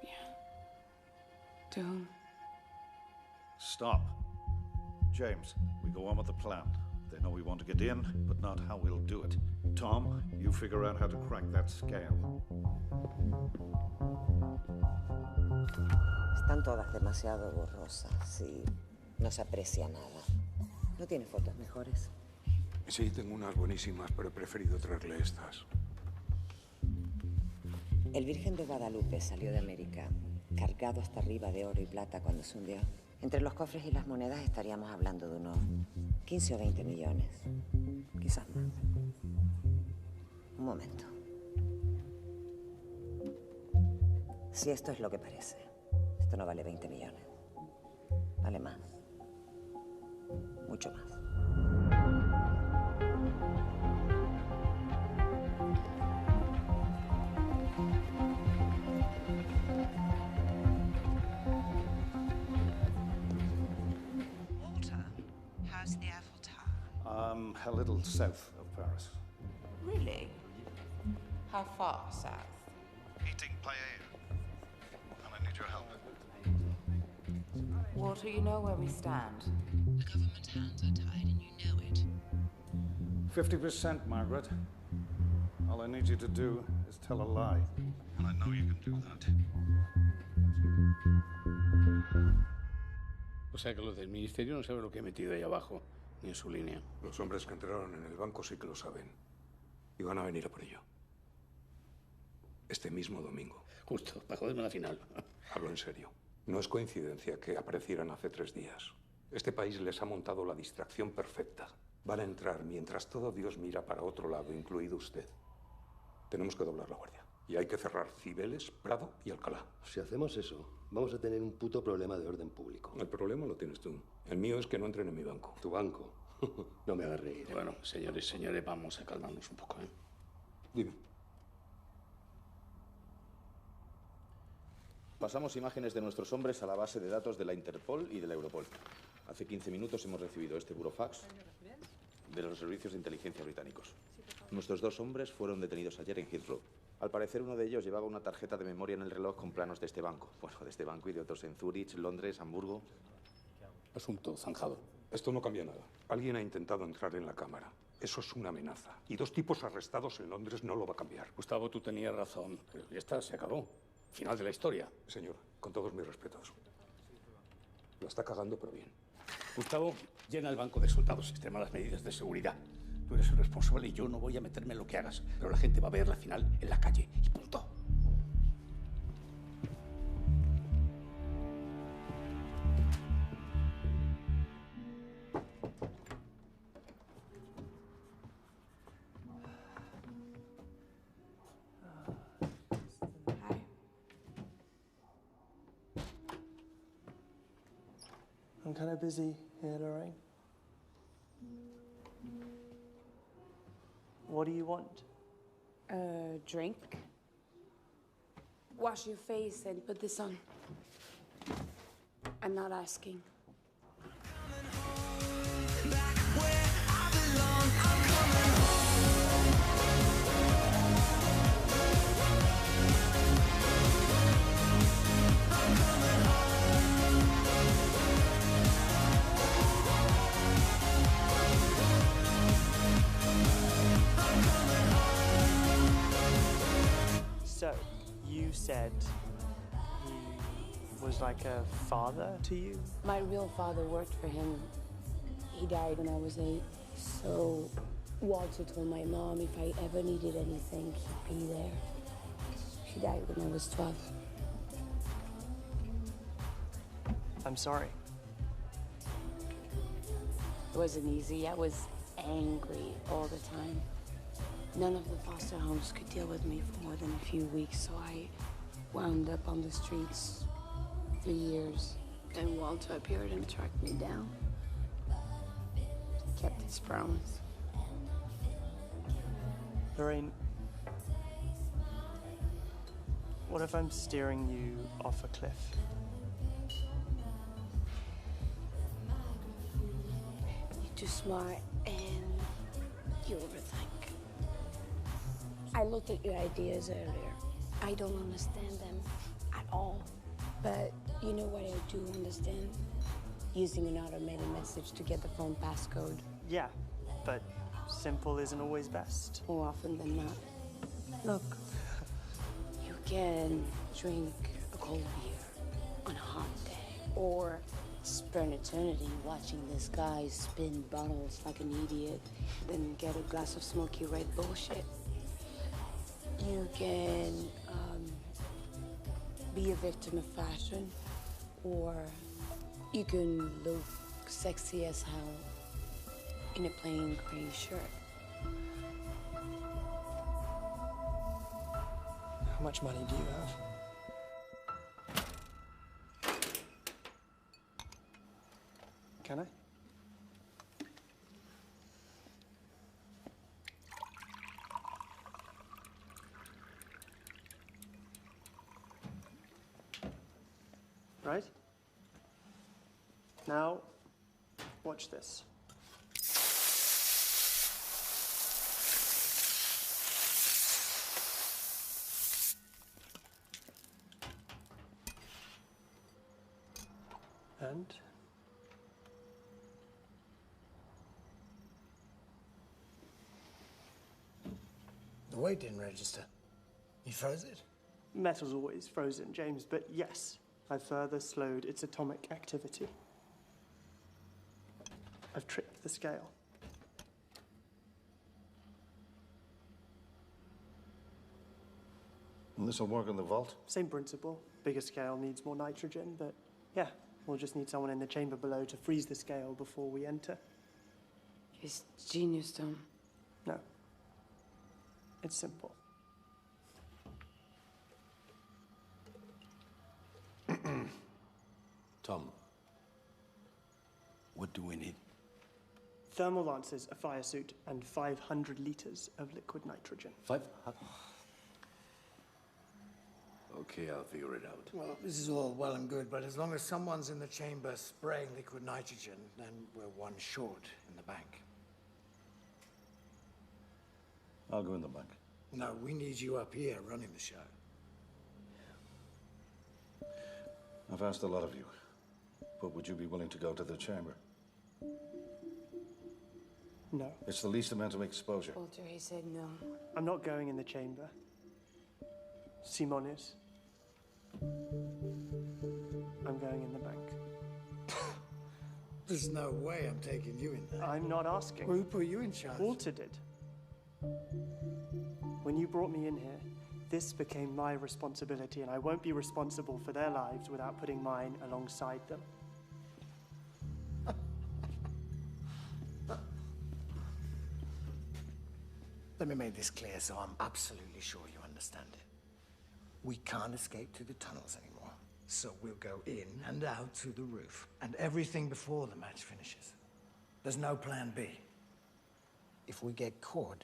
Yeah. To whom? Stop. James, we go on with the plan. They know we want to get in, but not how we'll do it. Tom, you figure out how to crack that scale. Están todas demasiado borrosas y no se aprecia nada. ¿No tiene fotos mejores? Sí, tengo unas buenísimas, pero he preferido traerle estas. El Virgen de Guadalupe salió de América, cargado hasta arriba de oro y plata cuando se hundió. Entre los cofres y las monedas estaríamos hablando de unos 15 o 20 millones. Quizás más. Un momento. Si esto es lo que parece, esto no vale 20 millones. Vale más. Mucho más. Walter, how's the Eiffel Tower? A little south of Paris. Really? How far south? Heating paella. And I need your help. Walter, you know where we stand. The government hands are tied and you know it. 50%, Margaret. All I need you to do is tell a lie. And I know you can do that. O sea que los del ministerio no saben lo que he metido ahí abajo, ni en su línea. Los hombres que entraron en el banco sí que lo saben. Y van a venir a por ello. Este mismo domingo. Justo, para joderme la final. Hablo en serio. No es coincidencia que aparecieran hace 3 días. Este país les ha montado la distracción perfecta. Van a entrar mientras todo Dios mira para otro lado, incluido usted. Tenemos que doblar la guardia. Y hay que cerrar Cibeles, Prado y Alcalá. Si hacemos eso, vamos a tener un puto problema de orden público. El problema lo tienes tú. El mío es que no entren en mi banco. ¿Tu banco? No me hagas reír. Bueno, señores, vamos a calmarnos un poco, ¿eh? Dime. Pasamos imágenes de nuestros hombres a la base de datos de la Interpol y de la Europol. Hace 15 minutos hemos recibido este burofax de los servicios de inteligencia británicos. Nuestros 2 hombres fueron detenidos ayer en Heathrow. Al parecer, uno de ellos llevaba una tarjeta de memoria en el reloj con planos de este banco. Bueno, de este banco y de otros en Zúrich, Londres, Hamburgo. Asunto zanjado. Esto no cambia nada. Alguien ha intentado entrar en la cámara. Eso es una amenaza. Y 2 tipos arrestados en Londres no lo va a cambiar. Gustavo, tú tenías razón. Pero ya está, se acabó. Final de la historia. Señor, con todos mis respetos. Lo está cagando, pero bien. Gustavo, llena el banco de soldados y extrema las medidas de seguridad. Tú eres el responsable y yo no voy a meterme en lo que hagas. Pero la gente va a ver la final en la calle. Y punto. I'm kind of busy here, Lorraine. What do you want? Drink. Wash your face and put this on. I'm not asking. So, you said he was like a father to you? My real father worked for him. He died when I was 8. So Walter told my mom if I ever needed anything, he'd be there. She died when I was 12. I'm sorry. It wasn't easy. I was angry all the time. None of the foster homes could deal with me for more than a few weeks, so I wound up on the streets 3 years. Then Walter appeared and tracked me down. He kept his promise. Lorraine, what if I'm steering you off a cliff? You're too smart and you overthink. I looked at your ideas earlier. I don't understand them at all. But you know what I do understand? Using an automated message to get the phone passcode. Yeah, but simple isn't always best. More often than not. Look, you can drink a cold beer on a hot day, or spend eternity watching this guy spin bottles like an idiot, then get a glass of smoky red bullshit. You can be a victim of fashion, or you can look sexy as hell in a plain gray shirt. How much money do you have? Can I? Right? Now, watch this. And the weight didn't register. You froze it? Metal's always frozen, James, but yes, I've further slowed its atomic activity. I've tripped the scale. And this'll work in the vault? Same principle. Bigger scale needs more nitrogen, but yeah, we'll just need someone in the chamber below to freeze the scale before we enter. It's genius, Tom. No. It's simple. Tom, what do we need? Thermal lances, a fire suit, and 500 liters of liquid nitrogen. 500? Okay, I'll figure it out. Well, this is all well and good, but as long as someone's in the chamber spraying liquid nitrogen, then we're one short in the bank. I'll go in the bank. No, we need you up here running the show. I've asked a lot of you, but would you be willing to go to the chamber? No. It's the least amount of exposure. Walter, he said no. I'm not going in the chamber. Simon is. I'm going in the bank. There's no way I'm taking you in there. I'm not asking. Who put you in charge? Walter did. When you brought me in here, this became my responsibility, and I won't be responsible for their lives without putting mine alongside them. Let me make this clear so I'm absolutely sure you understand it. We can't escape through the tunnels anymore. So we'll go in and out through the roof, and everything before the match finishes. There's no plan B. If we get caught,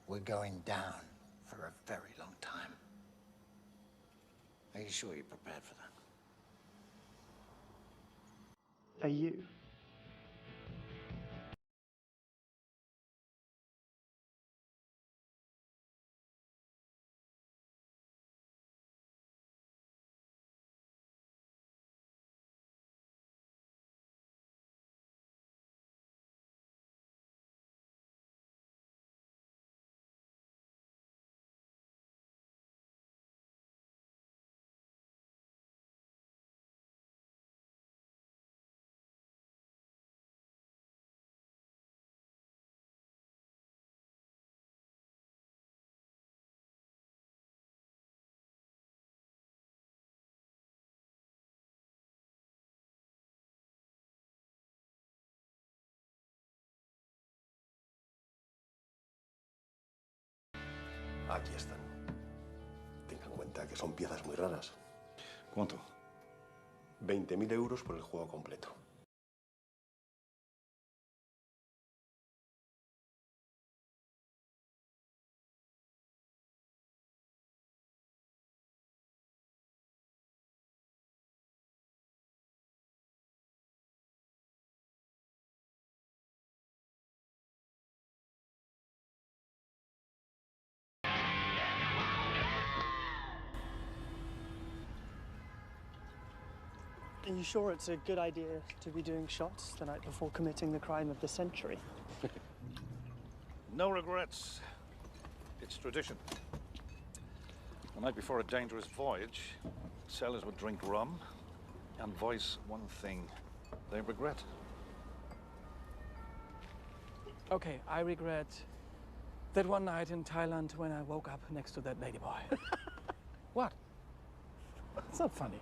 we're going down for a very long time. Are you sure you're prepared for that? Are you? Aquí están. Tenga en cuenta que son piezas muy raras. ¿Cuánto? 20.000 euros por el juego completo. Are you sure it's a good idea to be doing shots the night before committing the crime of the century? No regrets. It's tradition. The night before a dangerous voyage, sailors would drink rum and voice one thing they regret. Okay, I regret that one night in Thailand when I woke up next to that ladyboy. What? It's not funny.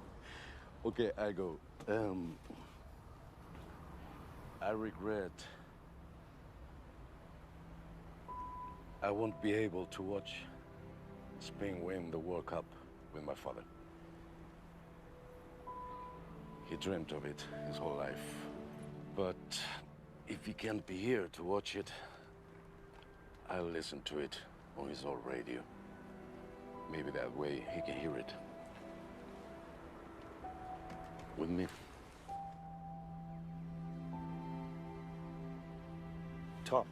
Okay, I go. I regret I won't be able to watch Spain win the World Cup with my father. He dreamt of it his whole life. But if he can't be here to watch it, I'll listen to it on his old radio. Maybe that way he can hear it. With me. Tom,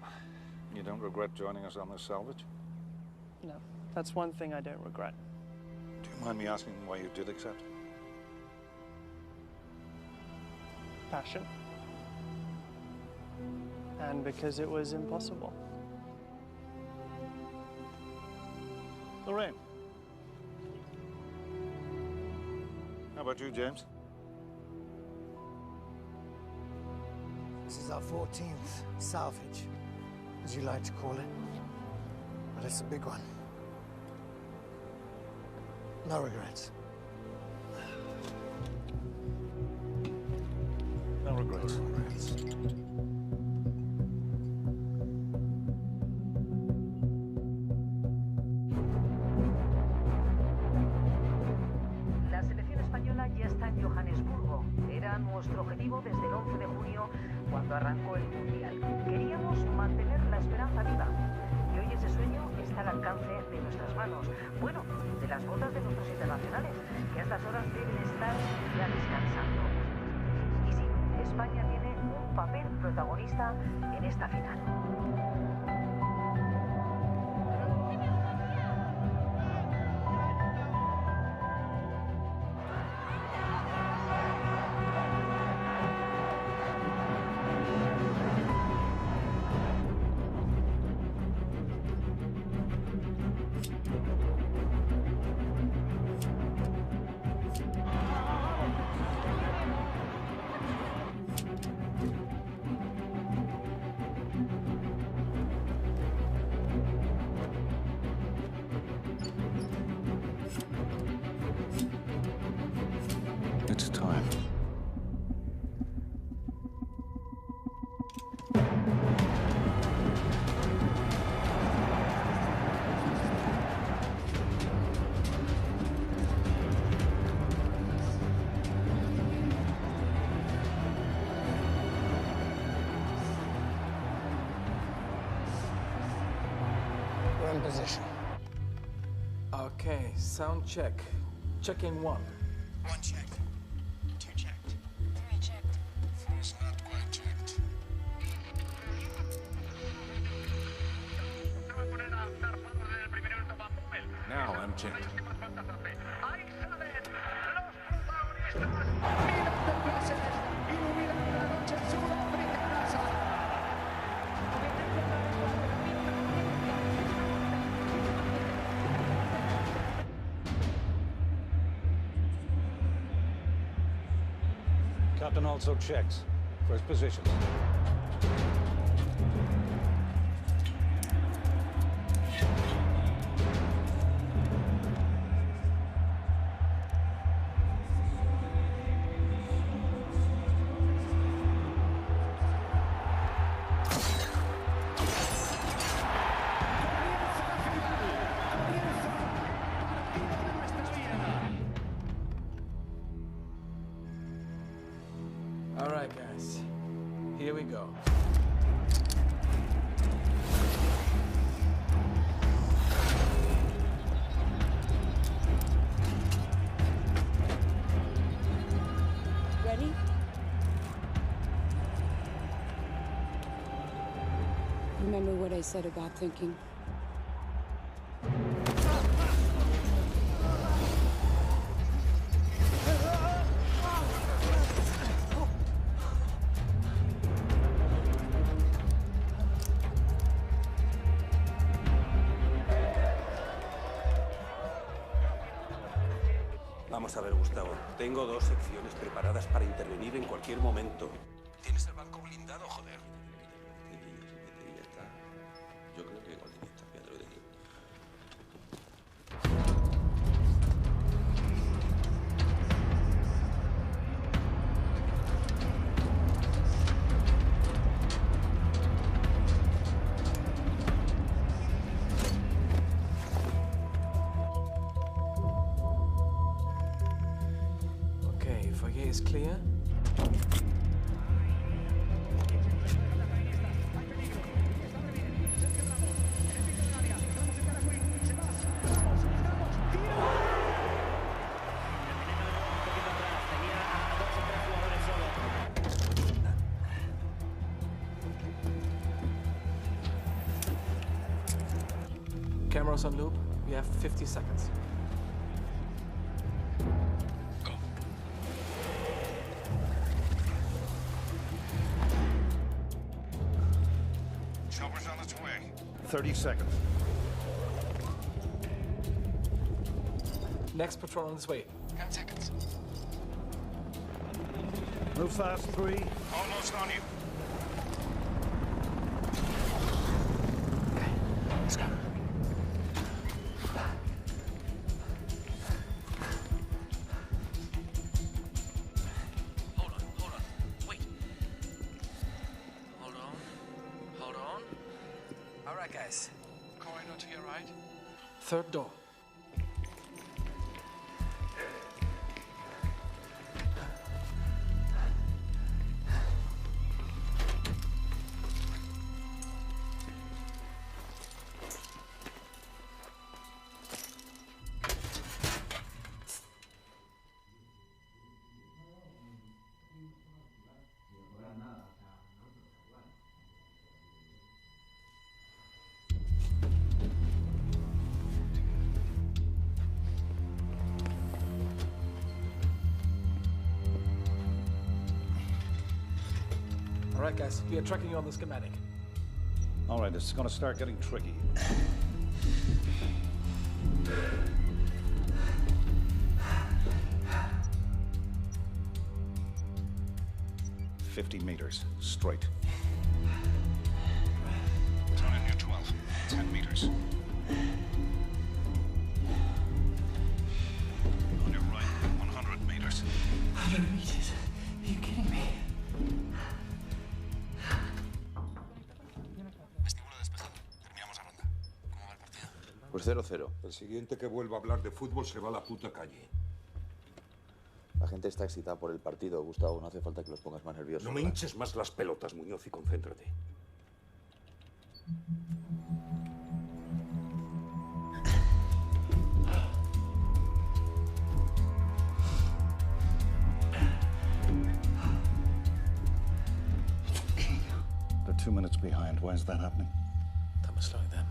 you don't regret joining us on this salvage? No, that's one thing I don't regret. Do you mind me asking why you did accept? Passion. And because it was impossible. Lorraine. How about you, James? This is our 14th salvage, as you like to call it. But it's a big one. No regrets. No regrets. La selección española ya está en Johannesburgo. Era nuestro objetivo desde el 11 de junio, cuando arrancó el Mundial. Queríamos mantener la esperanza viva. Y hoy ese sueño está al alcance de nuestras manos. Bueno, de las botas de nuestros internacionales, que a estas horas deben estar ya descansando. Y sí, España tiene un papel protagonista en esta final. It's time. We're in position. Okay, sound check. Checking one. One checked. Two checked. Three checked. Four's not quite checked. Now I'm checked. Captain also checks. First position. All right, guys. Here we go. Ready? Remember what I said about thinking? Vamos a ver, Gustavo. Tengo 2 secciones preparadas para intervenir en cualquier momento. Tienes el banco blindado, joder. Ya está. Yo creo que igual tiene esta, fíjate lo que te digo. Okay, foyer is clear. Cameras on loop. We have 50 seconds. Chopper's on its way. 30 seconds. Next patrol on its way. 10 seconds. Move fast, 3. Almost on you. Let's go. Hold on. Wait. Hold on. All right, guys. Corridor to your right. Third door. All right, guys. We are tracking you on the schematic. All right, this is going to start getting tricky. $50 straight. Turn in your 12. 10 meters. On your right, 100 meters. 100 meters? Are you kidding me? Vestíbulo despejado. Terminamos la ronda. ¿Cómo va el partido? Pues 0-0. El siguiente que vuelva a hablar de fútbol se va a la puta calle. La gente está excitada por el partido, Gustavo. No hace falta que los pongas más nerviosos. No me hinches más las pelotas, Muñoz, y concéntrate. They're 2 minutes behind. Why is that happening? That was slowing them.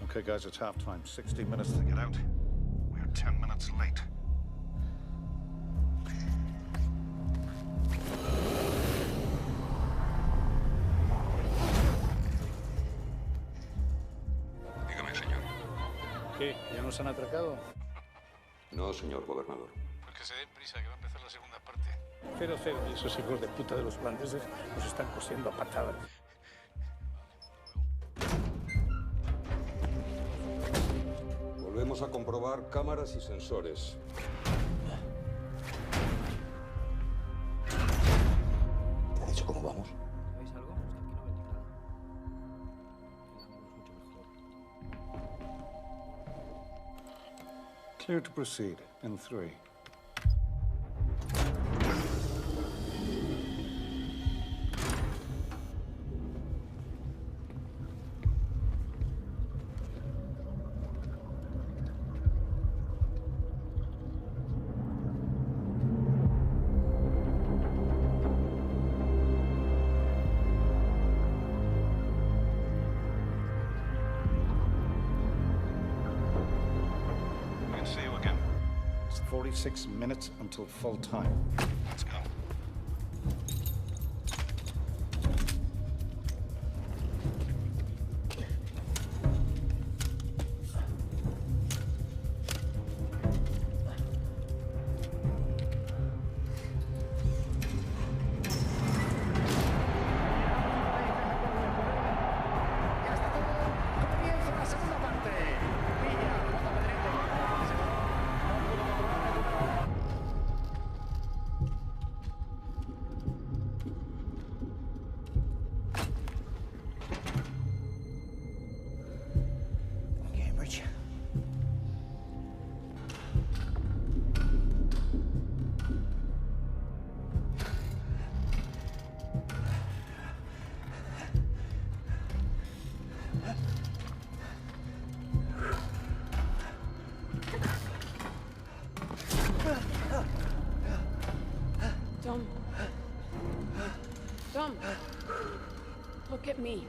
Okay, guys, it's halftime. 60 minutes to get out. We're 10 minutes late. Dígame, señor. ¿Qué? ¿Ya nos han atracado? No, señor gobernador. Pues que se den prisa, que va a empezar la segunda parte. 0-0. Y esos hijos de puta de los holandeses nos están cosiendo a patadas. Volvemos a comprobar cámaras y sensores. ¿Te ha dicho cómo vamos? ¿Veis algo? Clear to proceed in 3. 46 minutes until full time. Let's go. Tom, look at me.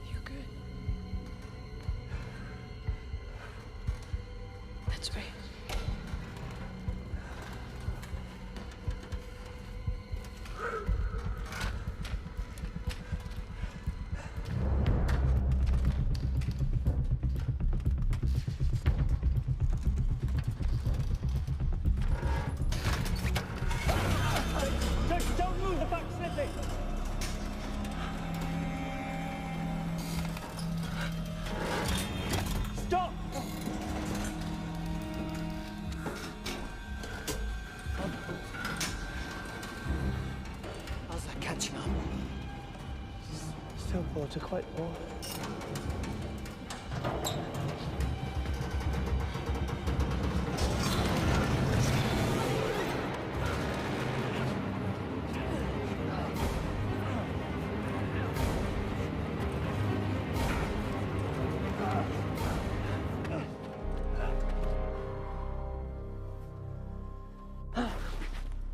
You good? That's right. Don't move the back slipping! Stop! How's that catching up? Still water quite poor.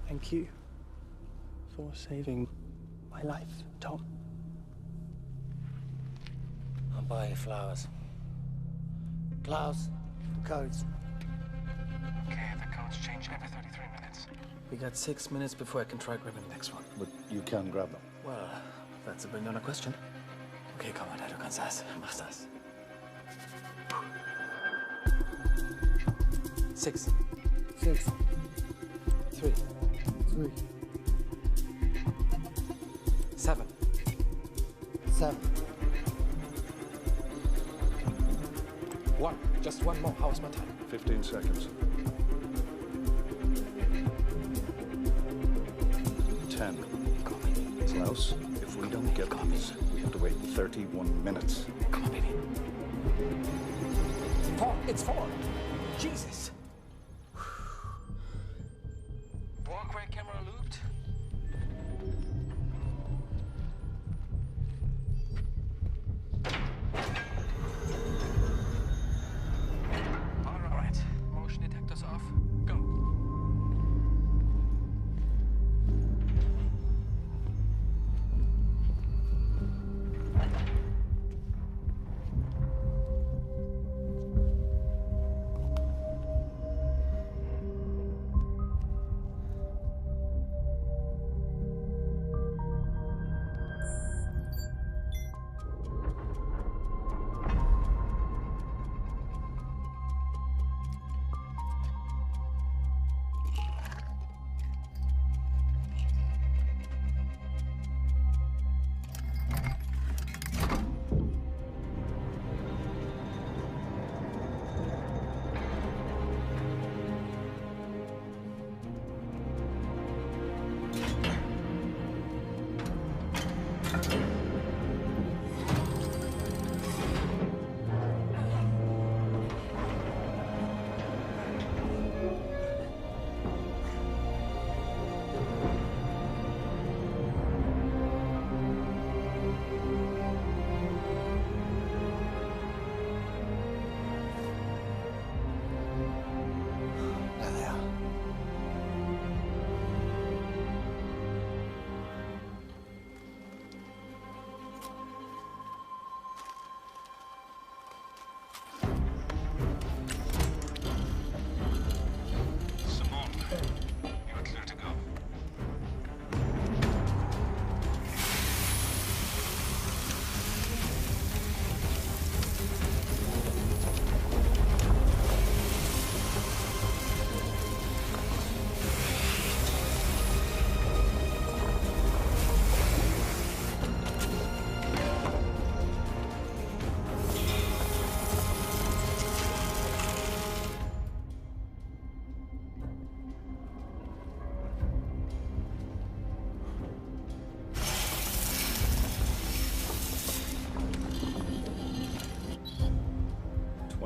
Thank you for saving my life, Tom. I'll buy you flowers. Klaus, codes. Okay, the codes change every 33 minutes. We got 6 minutes before I can try grabbing the next one. But you can grab them. Well, that's a $1 million question. Okay, komm mal, du kannst das. Mach das. 6. 6. 3. 3. 7. 7. 1. Just one more. How's my time? 15 seconds. 10. Klaus, if we don't get these, we have to wait 31 minutes. Come on, baby. 4. It's 4. Jesus. Walkway camera looped. All right. Motion detectors off. Go.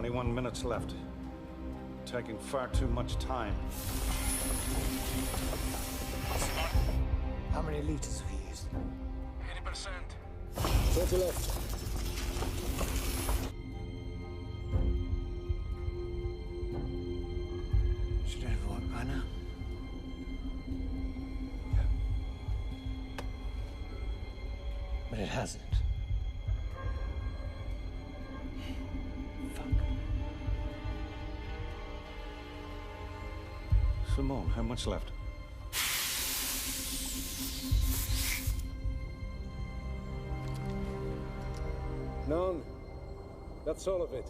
21 minutes left. Taking far too much time. How many liters have you used? 80%. 30 left. Should have worked by now. But it hasn't. Simone, how much left? None. That's all of it.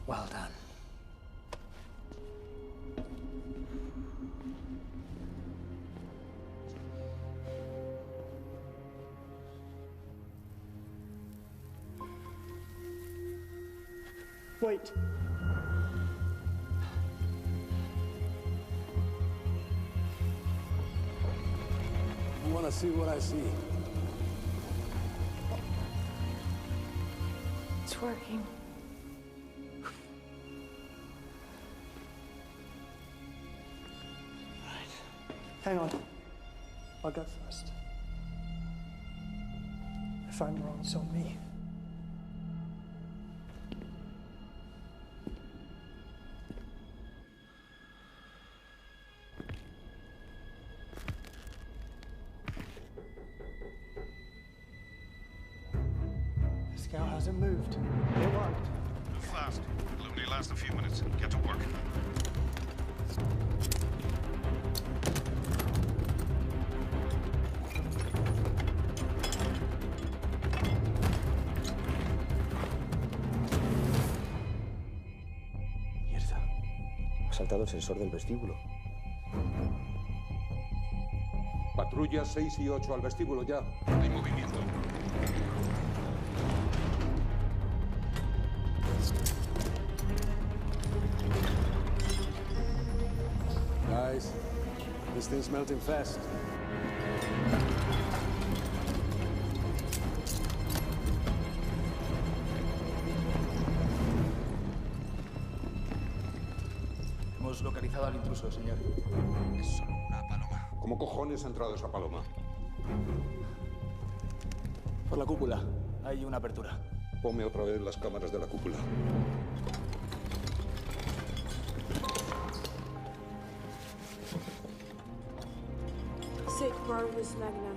Well done. Wait. You want to see what I see? It's working. Hang on. I'll go first. If I'm wrong, it's on me. The scout hasn't moved. It worked. Move fast. It'll only last a few minutes. Get to work. Mierda. Ha saltado el sensor del vestíbulo. Patrullas 6 y 8 al vestíbulo ya. Hay movimiento. Guys, this thing's melting fast. Hemos localizado al intruso, señor. Es solo una paloma. ¿Cómo cojones ha entrado esa paloma? Por la cúpula. Hay una apertura. Ponme otra vez las cámaras de la cúpula. Sick Barbarous Magna.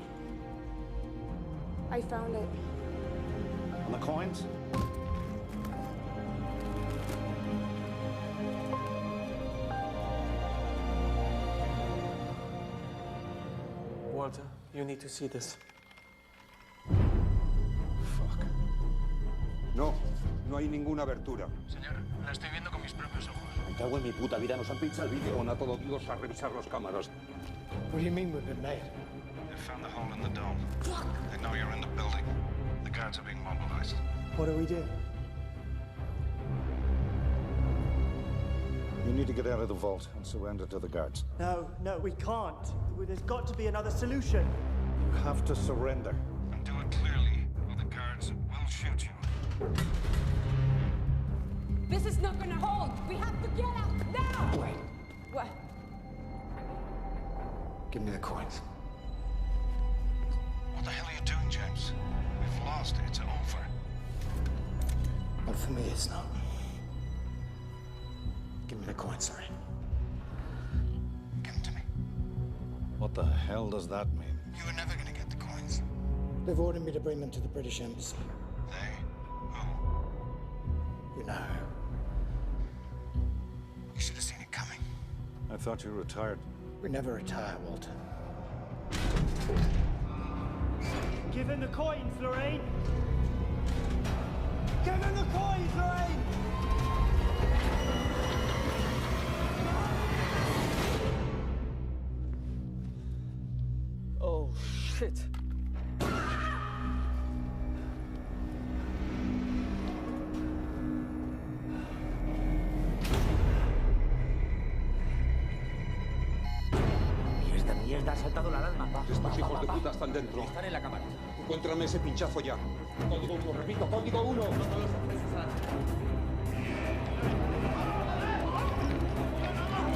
I found it. On the coins? Walter, you need to see this. No, no hay ninguna abertura. Señor, la estoy viendo con mis propios ojos. Me cago en mi puta vida, nos han pinchado el vídeo. Pon a todo Dios a revisar las cámaras. What do you mean we've been made? They found the hole in the dome. They know you're in the building. The guards are being mobilized. What do we do? You need to get out of the vault and surrender to the guards. No, we can't. There's got to be another solution. You have to surrender. And do it clearly, or the guards will shoot you. This is not gonna hold. We have to get out now. Wait. What? Give me the coins. What the hell are you doing, James? We've lost. It's over. But for me, it's not. Give me the coins, sorry. Give them to me. What the hell does that mean? You were never gonna get the coins. They've ordered me to bring them to the British Embassy. They? You know. You should have seen it coming. I thought you retired. We never retire, Walter. Give him the coins, Lorraine! Give him the coins, Lorraine! Oh, shit. mierda, ha saltado la alarma. Estos hijos de puta están dentro. Están en la cámara. Encuéntrame ese pinchazo ya. Código 1, repito, código 1.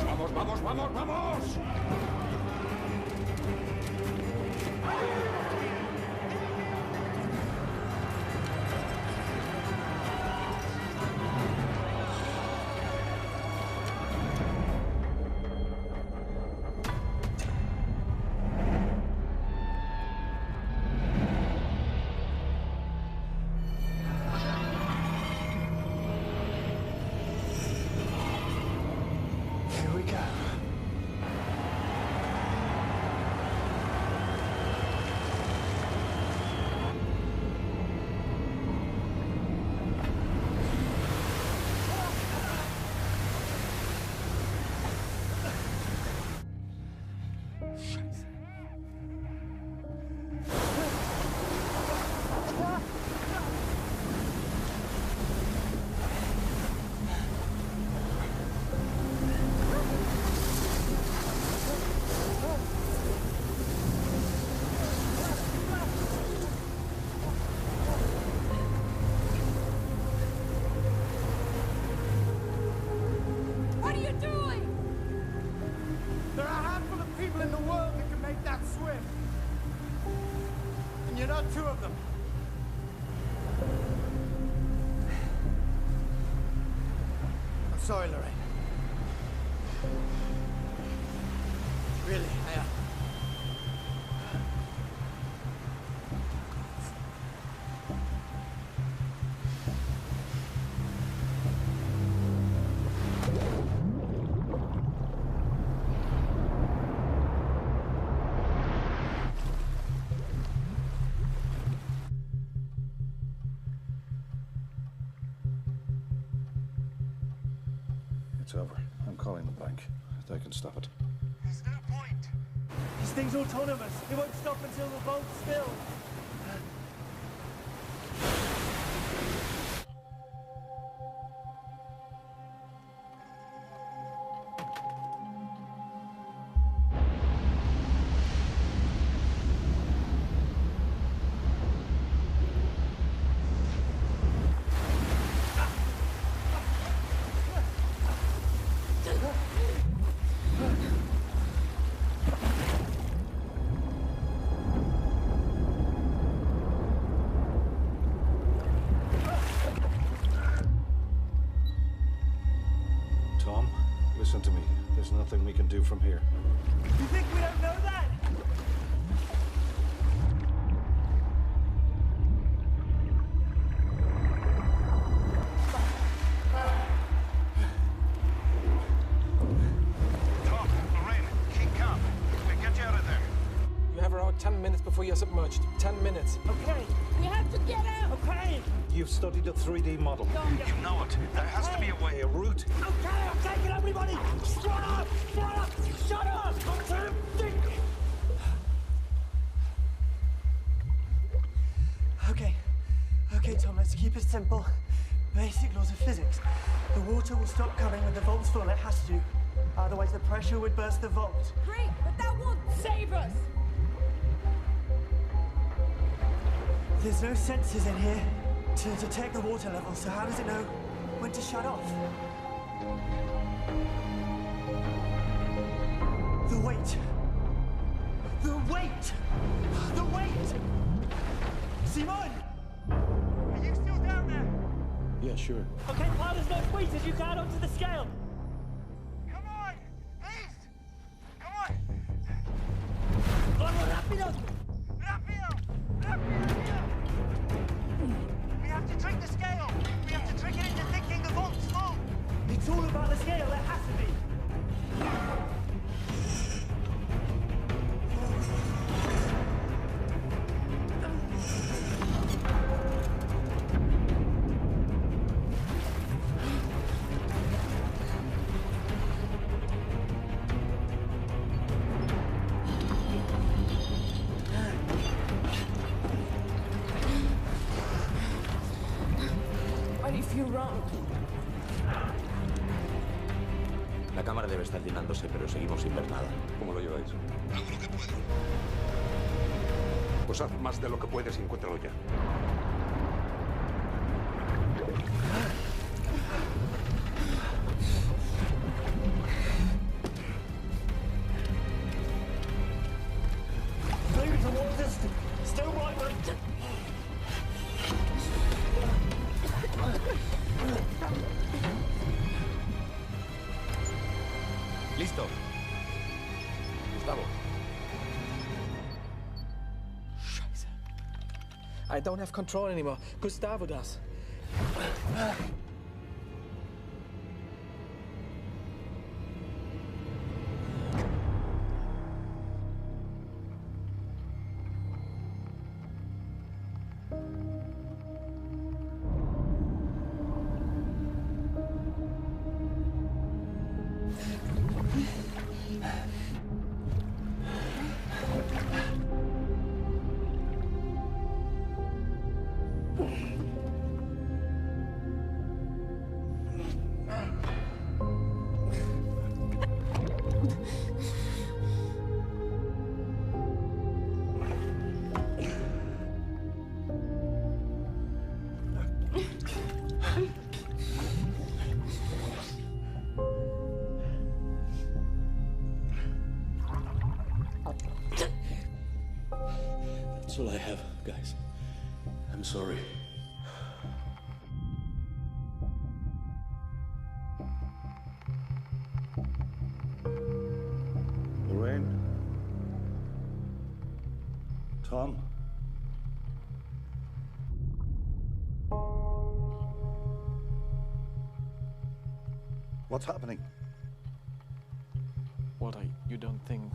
¡Vamos, vamos, vamos, vamos! Two of them. I'm sorry, Lorraine. Really, I am. It's over. I'm calling the bank. They can stop it. There's no point. This thing's autonomous. It won't stop until the bolt's filled. Tom, listen to me. There's nothing we can do from here. You think we don't know that? Tom, Lorraine, keep calm. We'll get you out of there. You have around 10 minutes before you're submerged. 10 minutes. Okay. We have to get out! Okay. You've studied a 3D model. You know it. There has to be a way, a route. Okay, I'm taking everybody! Shut up! Shut up! Shut up! I'm trying to think! Okay, Tom, let's keep it simple. Basic laws of physics. The water will stop coming when the vault's full. It has to. Otherwise, the pressure would burst the vault. Great, but that won't save us! There's no sensors in here to detect the water level, so how does it know when to shut off? The weight. The weight! The weight! Simon! Are you still down there? Yeah, sure. Okay, pile as much weight as you can onto the scale. Come on! Please! Come on! ¡Vamos, rápido! Rápido! Rápido! We have to trick the scale! We have to trick it into thinking the vault's full! It's all about the scale, it has to be. La cámara debe estar llenándose, pero seguimos sin ver nada. ¿Cómo lo lleváis? Hago lo que puedo. Pues haz más de lo que puedes y encuéntralo ya. Maybe towards us. Still right, mate. Listo. Gustavo. Scheiße. I don't have control anymore. Gustavo does. That's all I have, guys. I'm sorry. Lorraine? Tom? What's happening? What you don't think?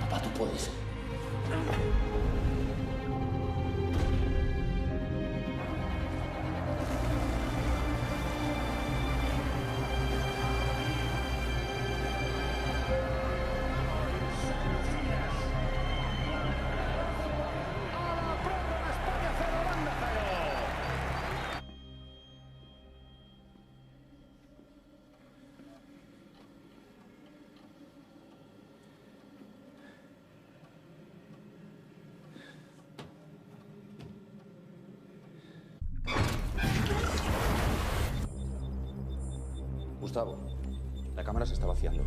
Papá, tú puedes. Gustavo, la cámara se está vaciando.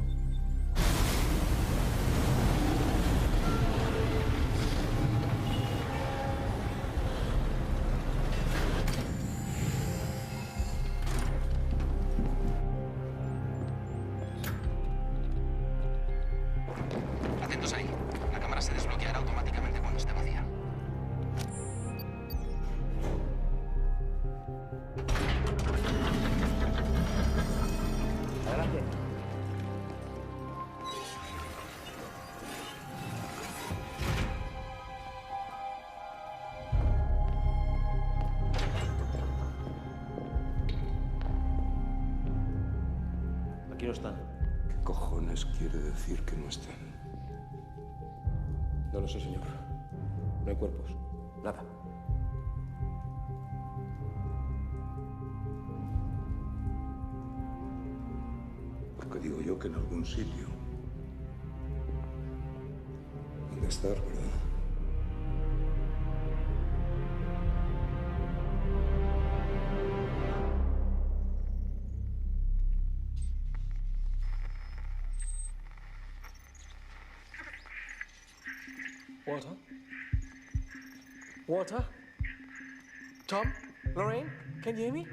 Atentos ahí. La cámara se desbloqueará automáticamente cuando esté vacía. Adelante. Aquí no están. ¿Qué cojones quiere decir que no estén? No lo sé, señor. No hay cuerpos. Nada. Porque digo yo que en algún sitio. ¿Dónde estar, verdad? Walter? Walter? Tom? Lorraine? Can you hear me?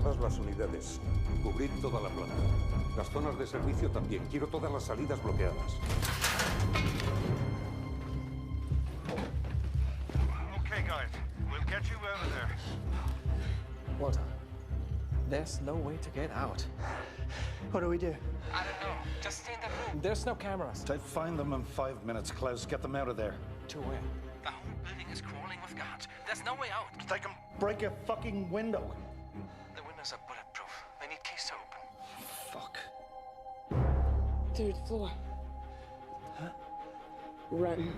todas las unidades. Cubrid toda la planta. Las zonas de servicio también. Quiero todas las salidas bloqueadas. Okay, guys. We'll get you out of there. Walter, there's no way to get out. What do we do? I don't know. Just stay in the room. There's no cameras. I'd find them in 5 minutes, Klaus. Get them out of there. To where? The whole building is crawling with guards. There's no way out. They can break a fucking window. The windows are bulletproof. They need keys to open. Fuck. 3rd floor. Huh? Run.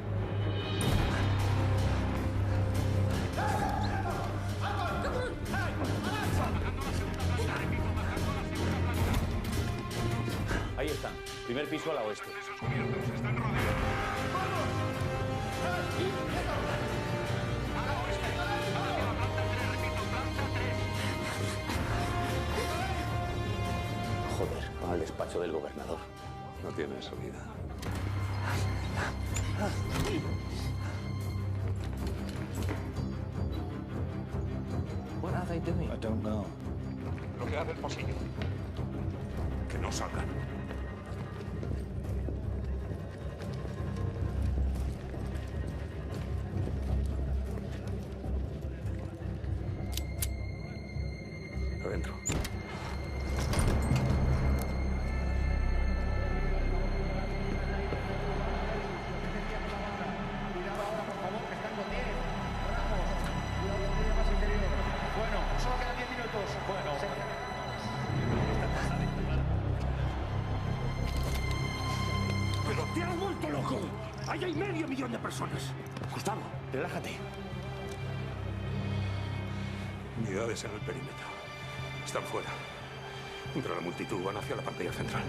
Ahí están. Primer piso a la oeste. Joder, van al despacho del gobernador. No tienen salida. What are they doing? I don't know. Bloquead el pasillo. Que no salgan. Adentro. ¡Pero te has vuelto loco! ¡Ahí hay medio millón de personas! Gustavo, relájate. Unidades en el perímetro. Están fuera. Entre la multitud van hacia la pantalla central.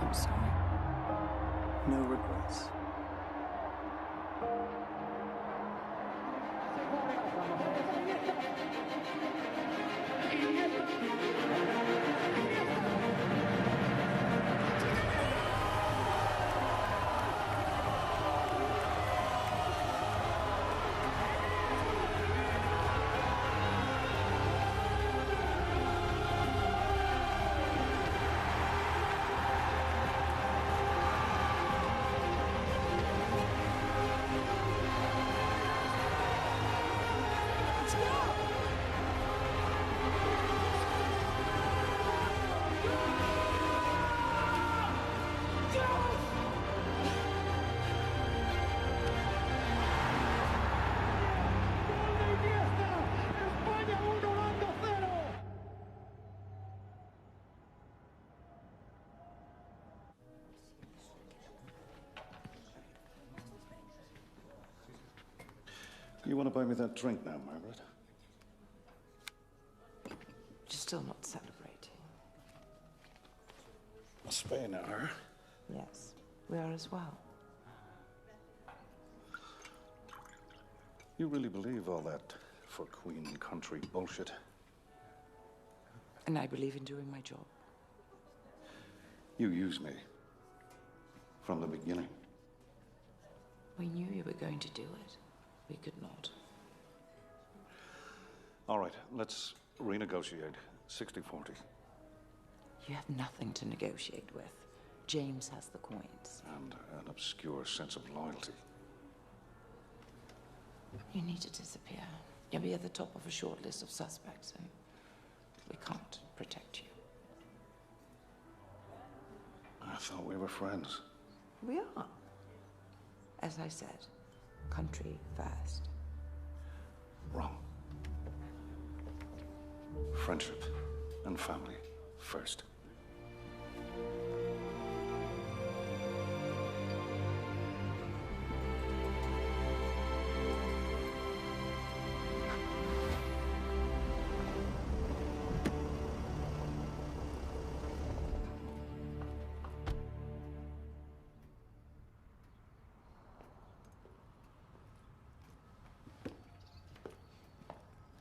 I'm sorry. No regrets. You want to buy me that drink now, Margaret? You're still not celebrating. Spain are. Yes, we are as well. You really believe all that for Queen and country bullshit? And I believe in doing my job. You use me. From the beginning. We knew you were going to do it. We could not. All right, let's renegotiate. 60-40. You have nothing to negotiate with. James has the coins. And an obscure sense of loyalty. You need to disappear. You'll be at the top of a short list of suspects, and we can't protect you. I thought we were friends. We are. As I said, country first. Wrong. friendship and family first.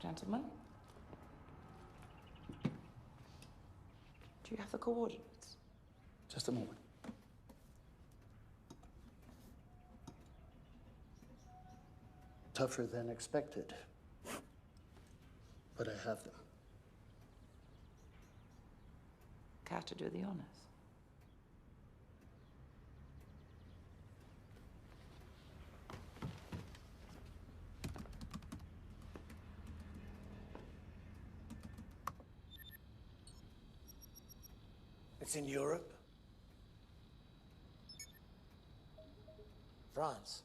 Gentlemen? Do you have the coordinates? Just a moment. Tougher than expected. But I have them. Care to do the honors? It's in Europe. France.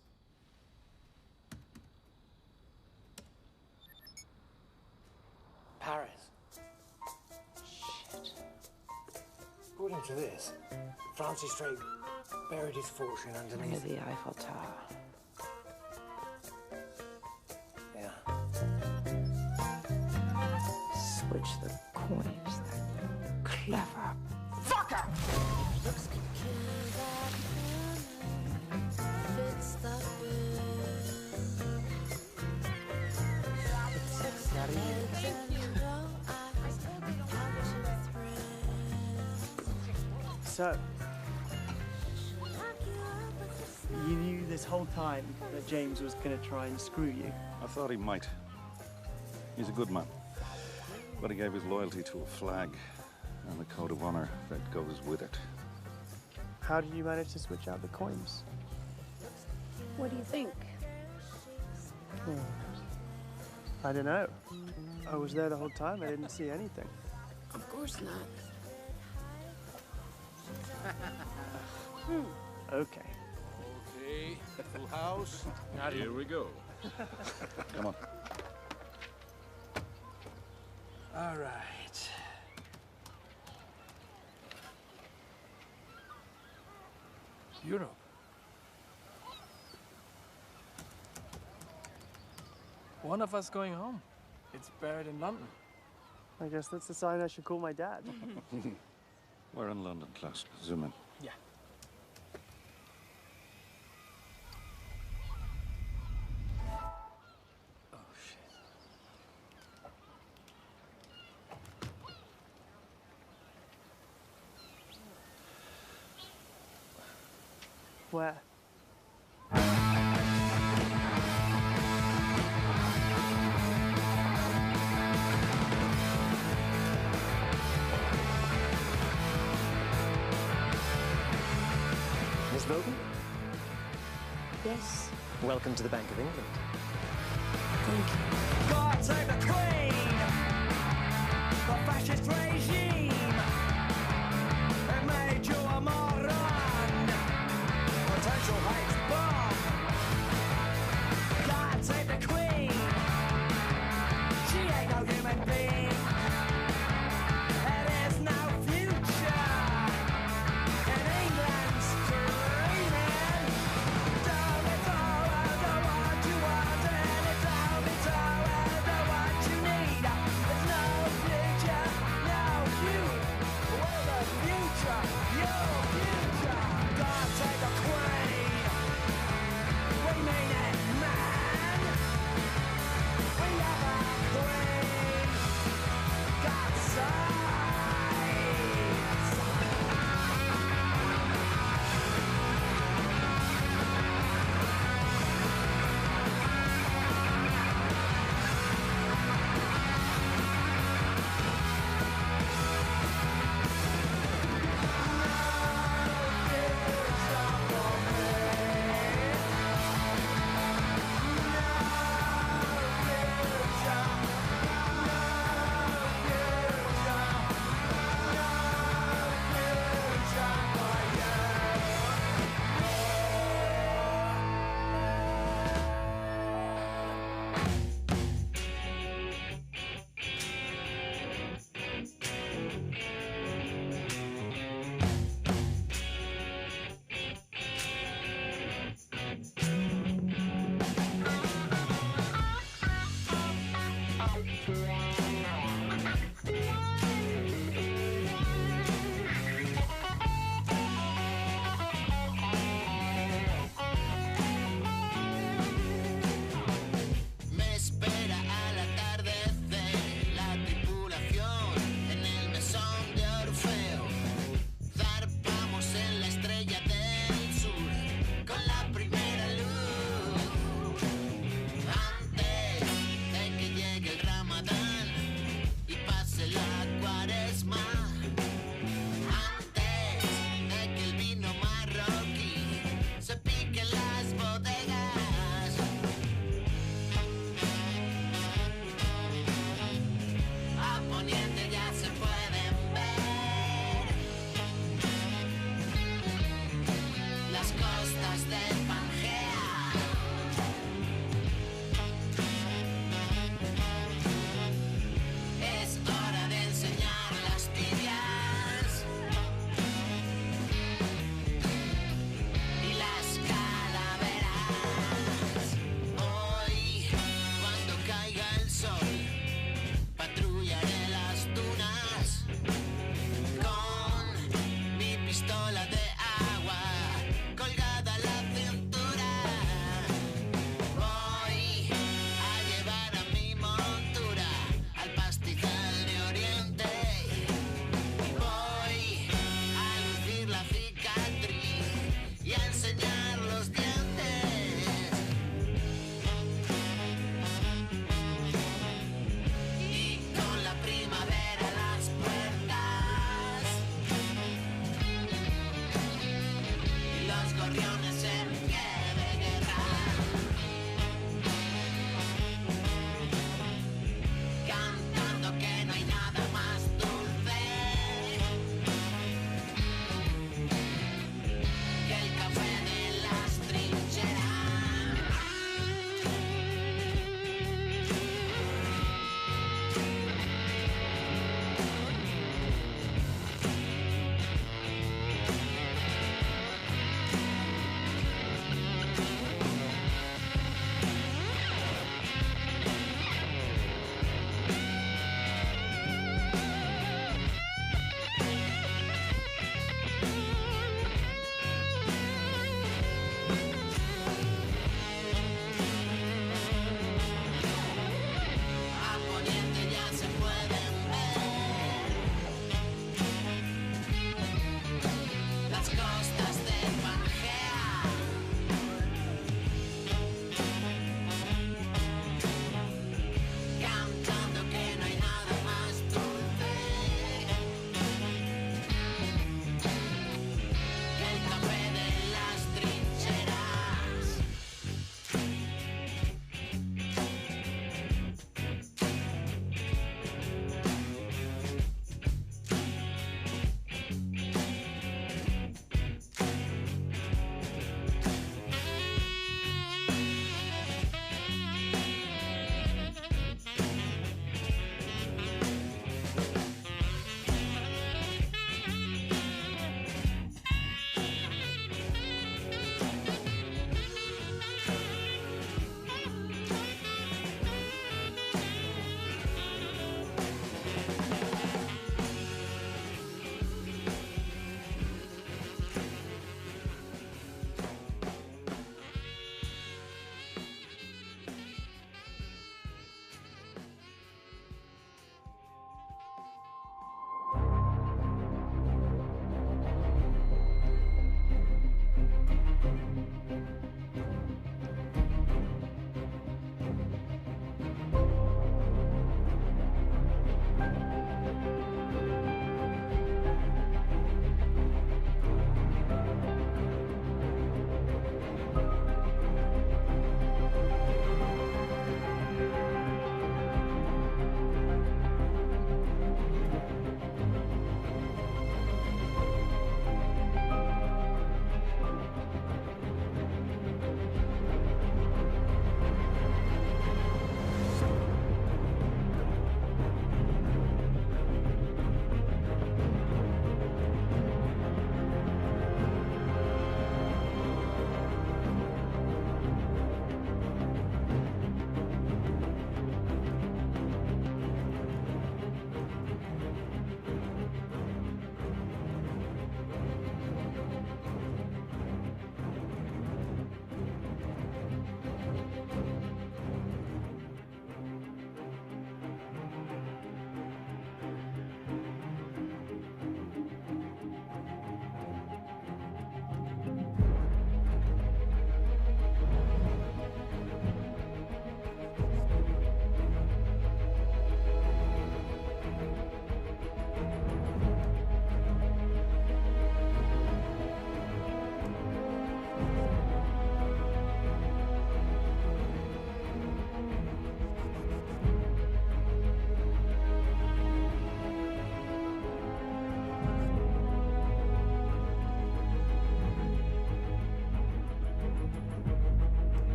Paris. Shit. According to this, Francis Drake buried his fortune Near underneath the Eiffel Tower. Yeah. Switch the coins, that clever fucker! So, you knew this whole time that James was going to try and screw you? I thought he might. He's a good man. But he gave his loyalty to a flag and the code of honor that goes with it. How did you manage to switch out the coins? What do you think? I don't know. I was there the whole time. I didn't see anything. Of course not. Okay. Okay, full house. Here we go. Come on. All right. Europe. One of us going home. It's buried in London. I guess that's a sign I should call my dad. We're in London, Klaus. Zoom in. Yeah. Oh, shit. Where? Miss Logan? Yes. Welcome to the Bank of England. Thank you. God save the Queen! The fascist regime! It made you a moron! Potential hate bomb! God save the Queen! She ain't no human being! There is no future in England's dreaming! Tell me so, I don't want you wanting it. Tell me so, Bye.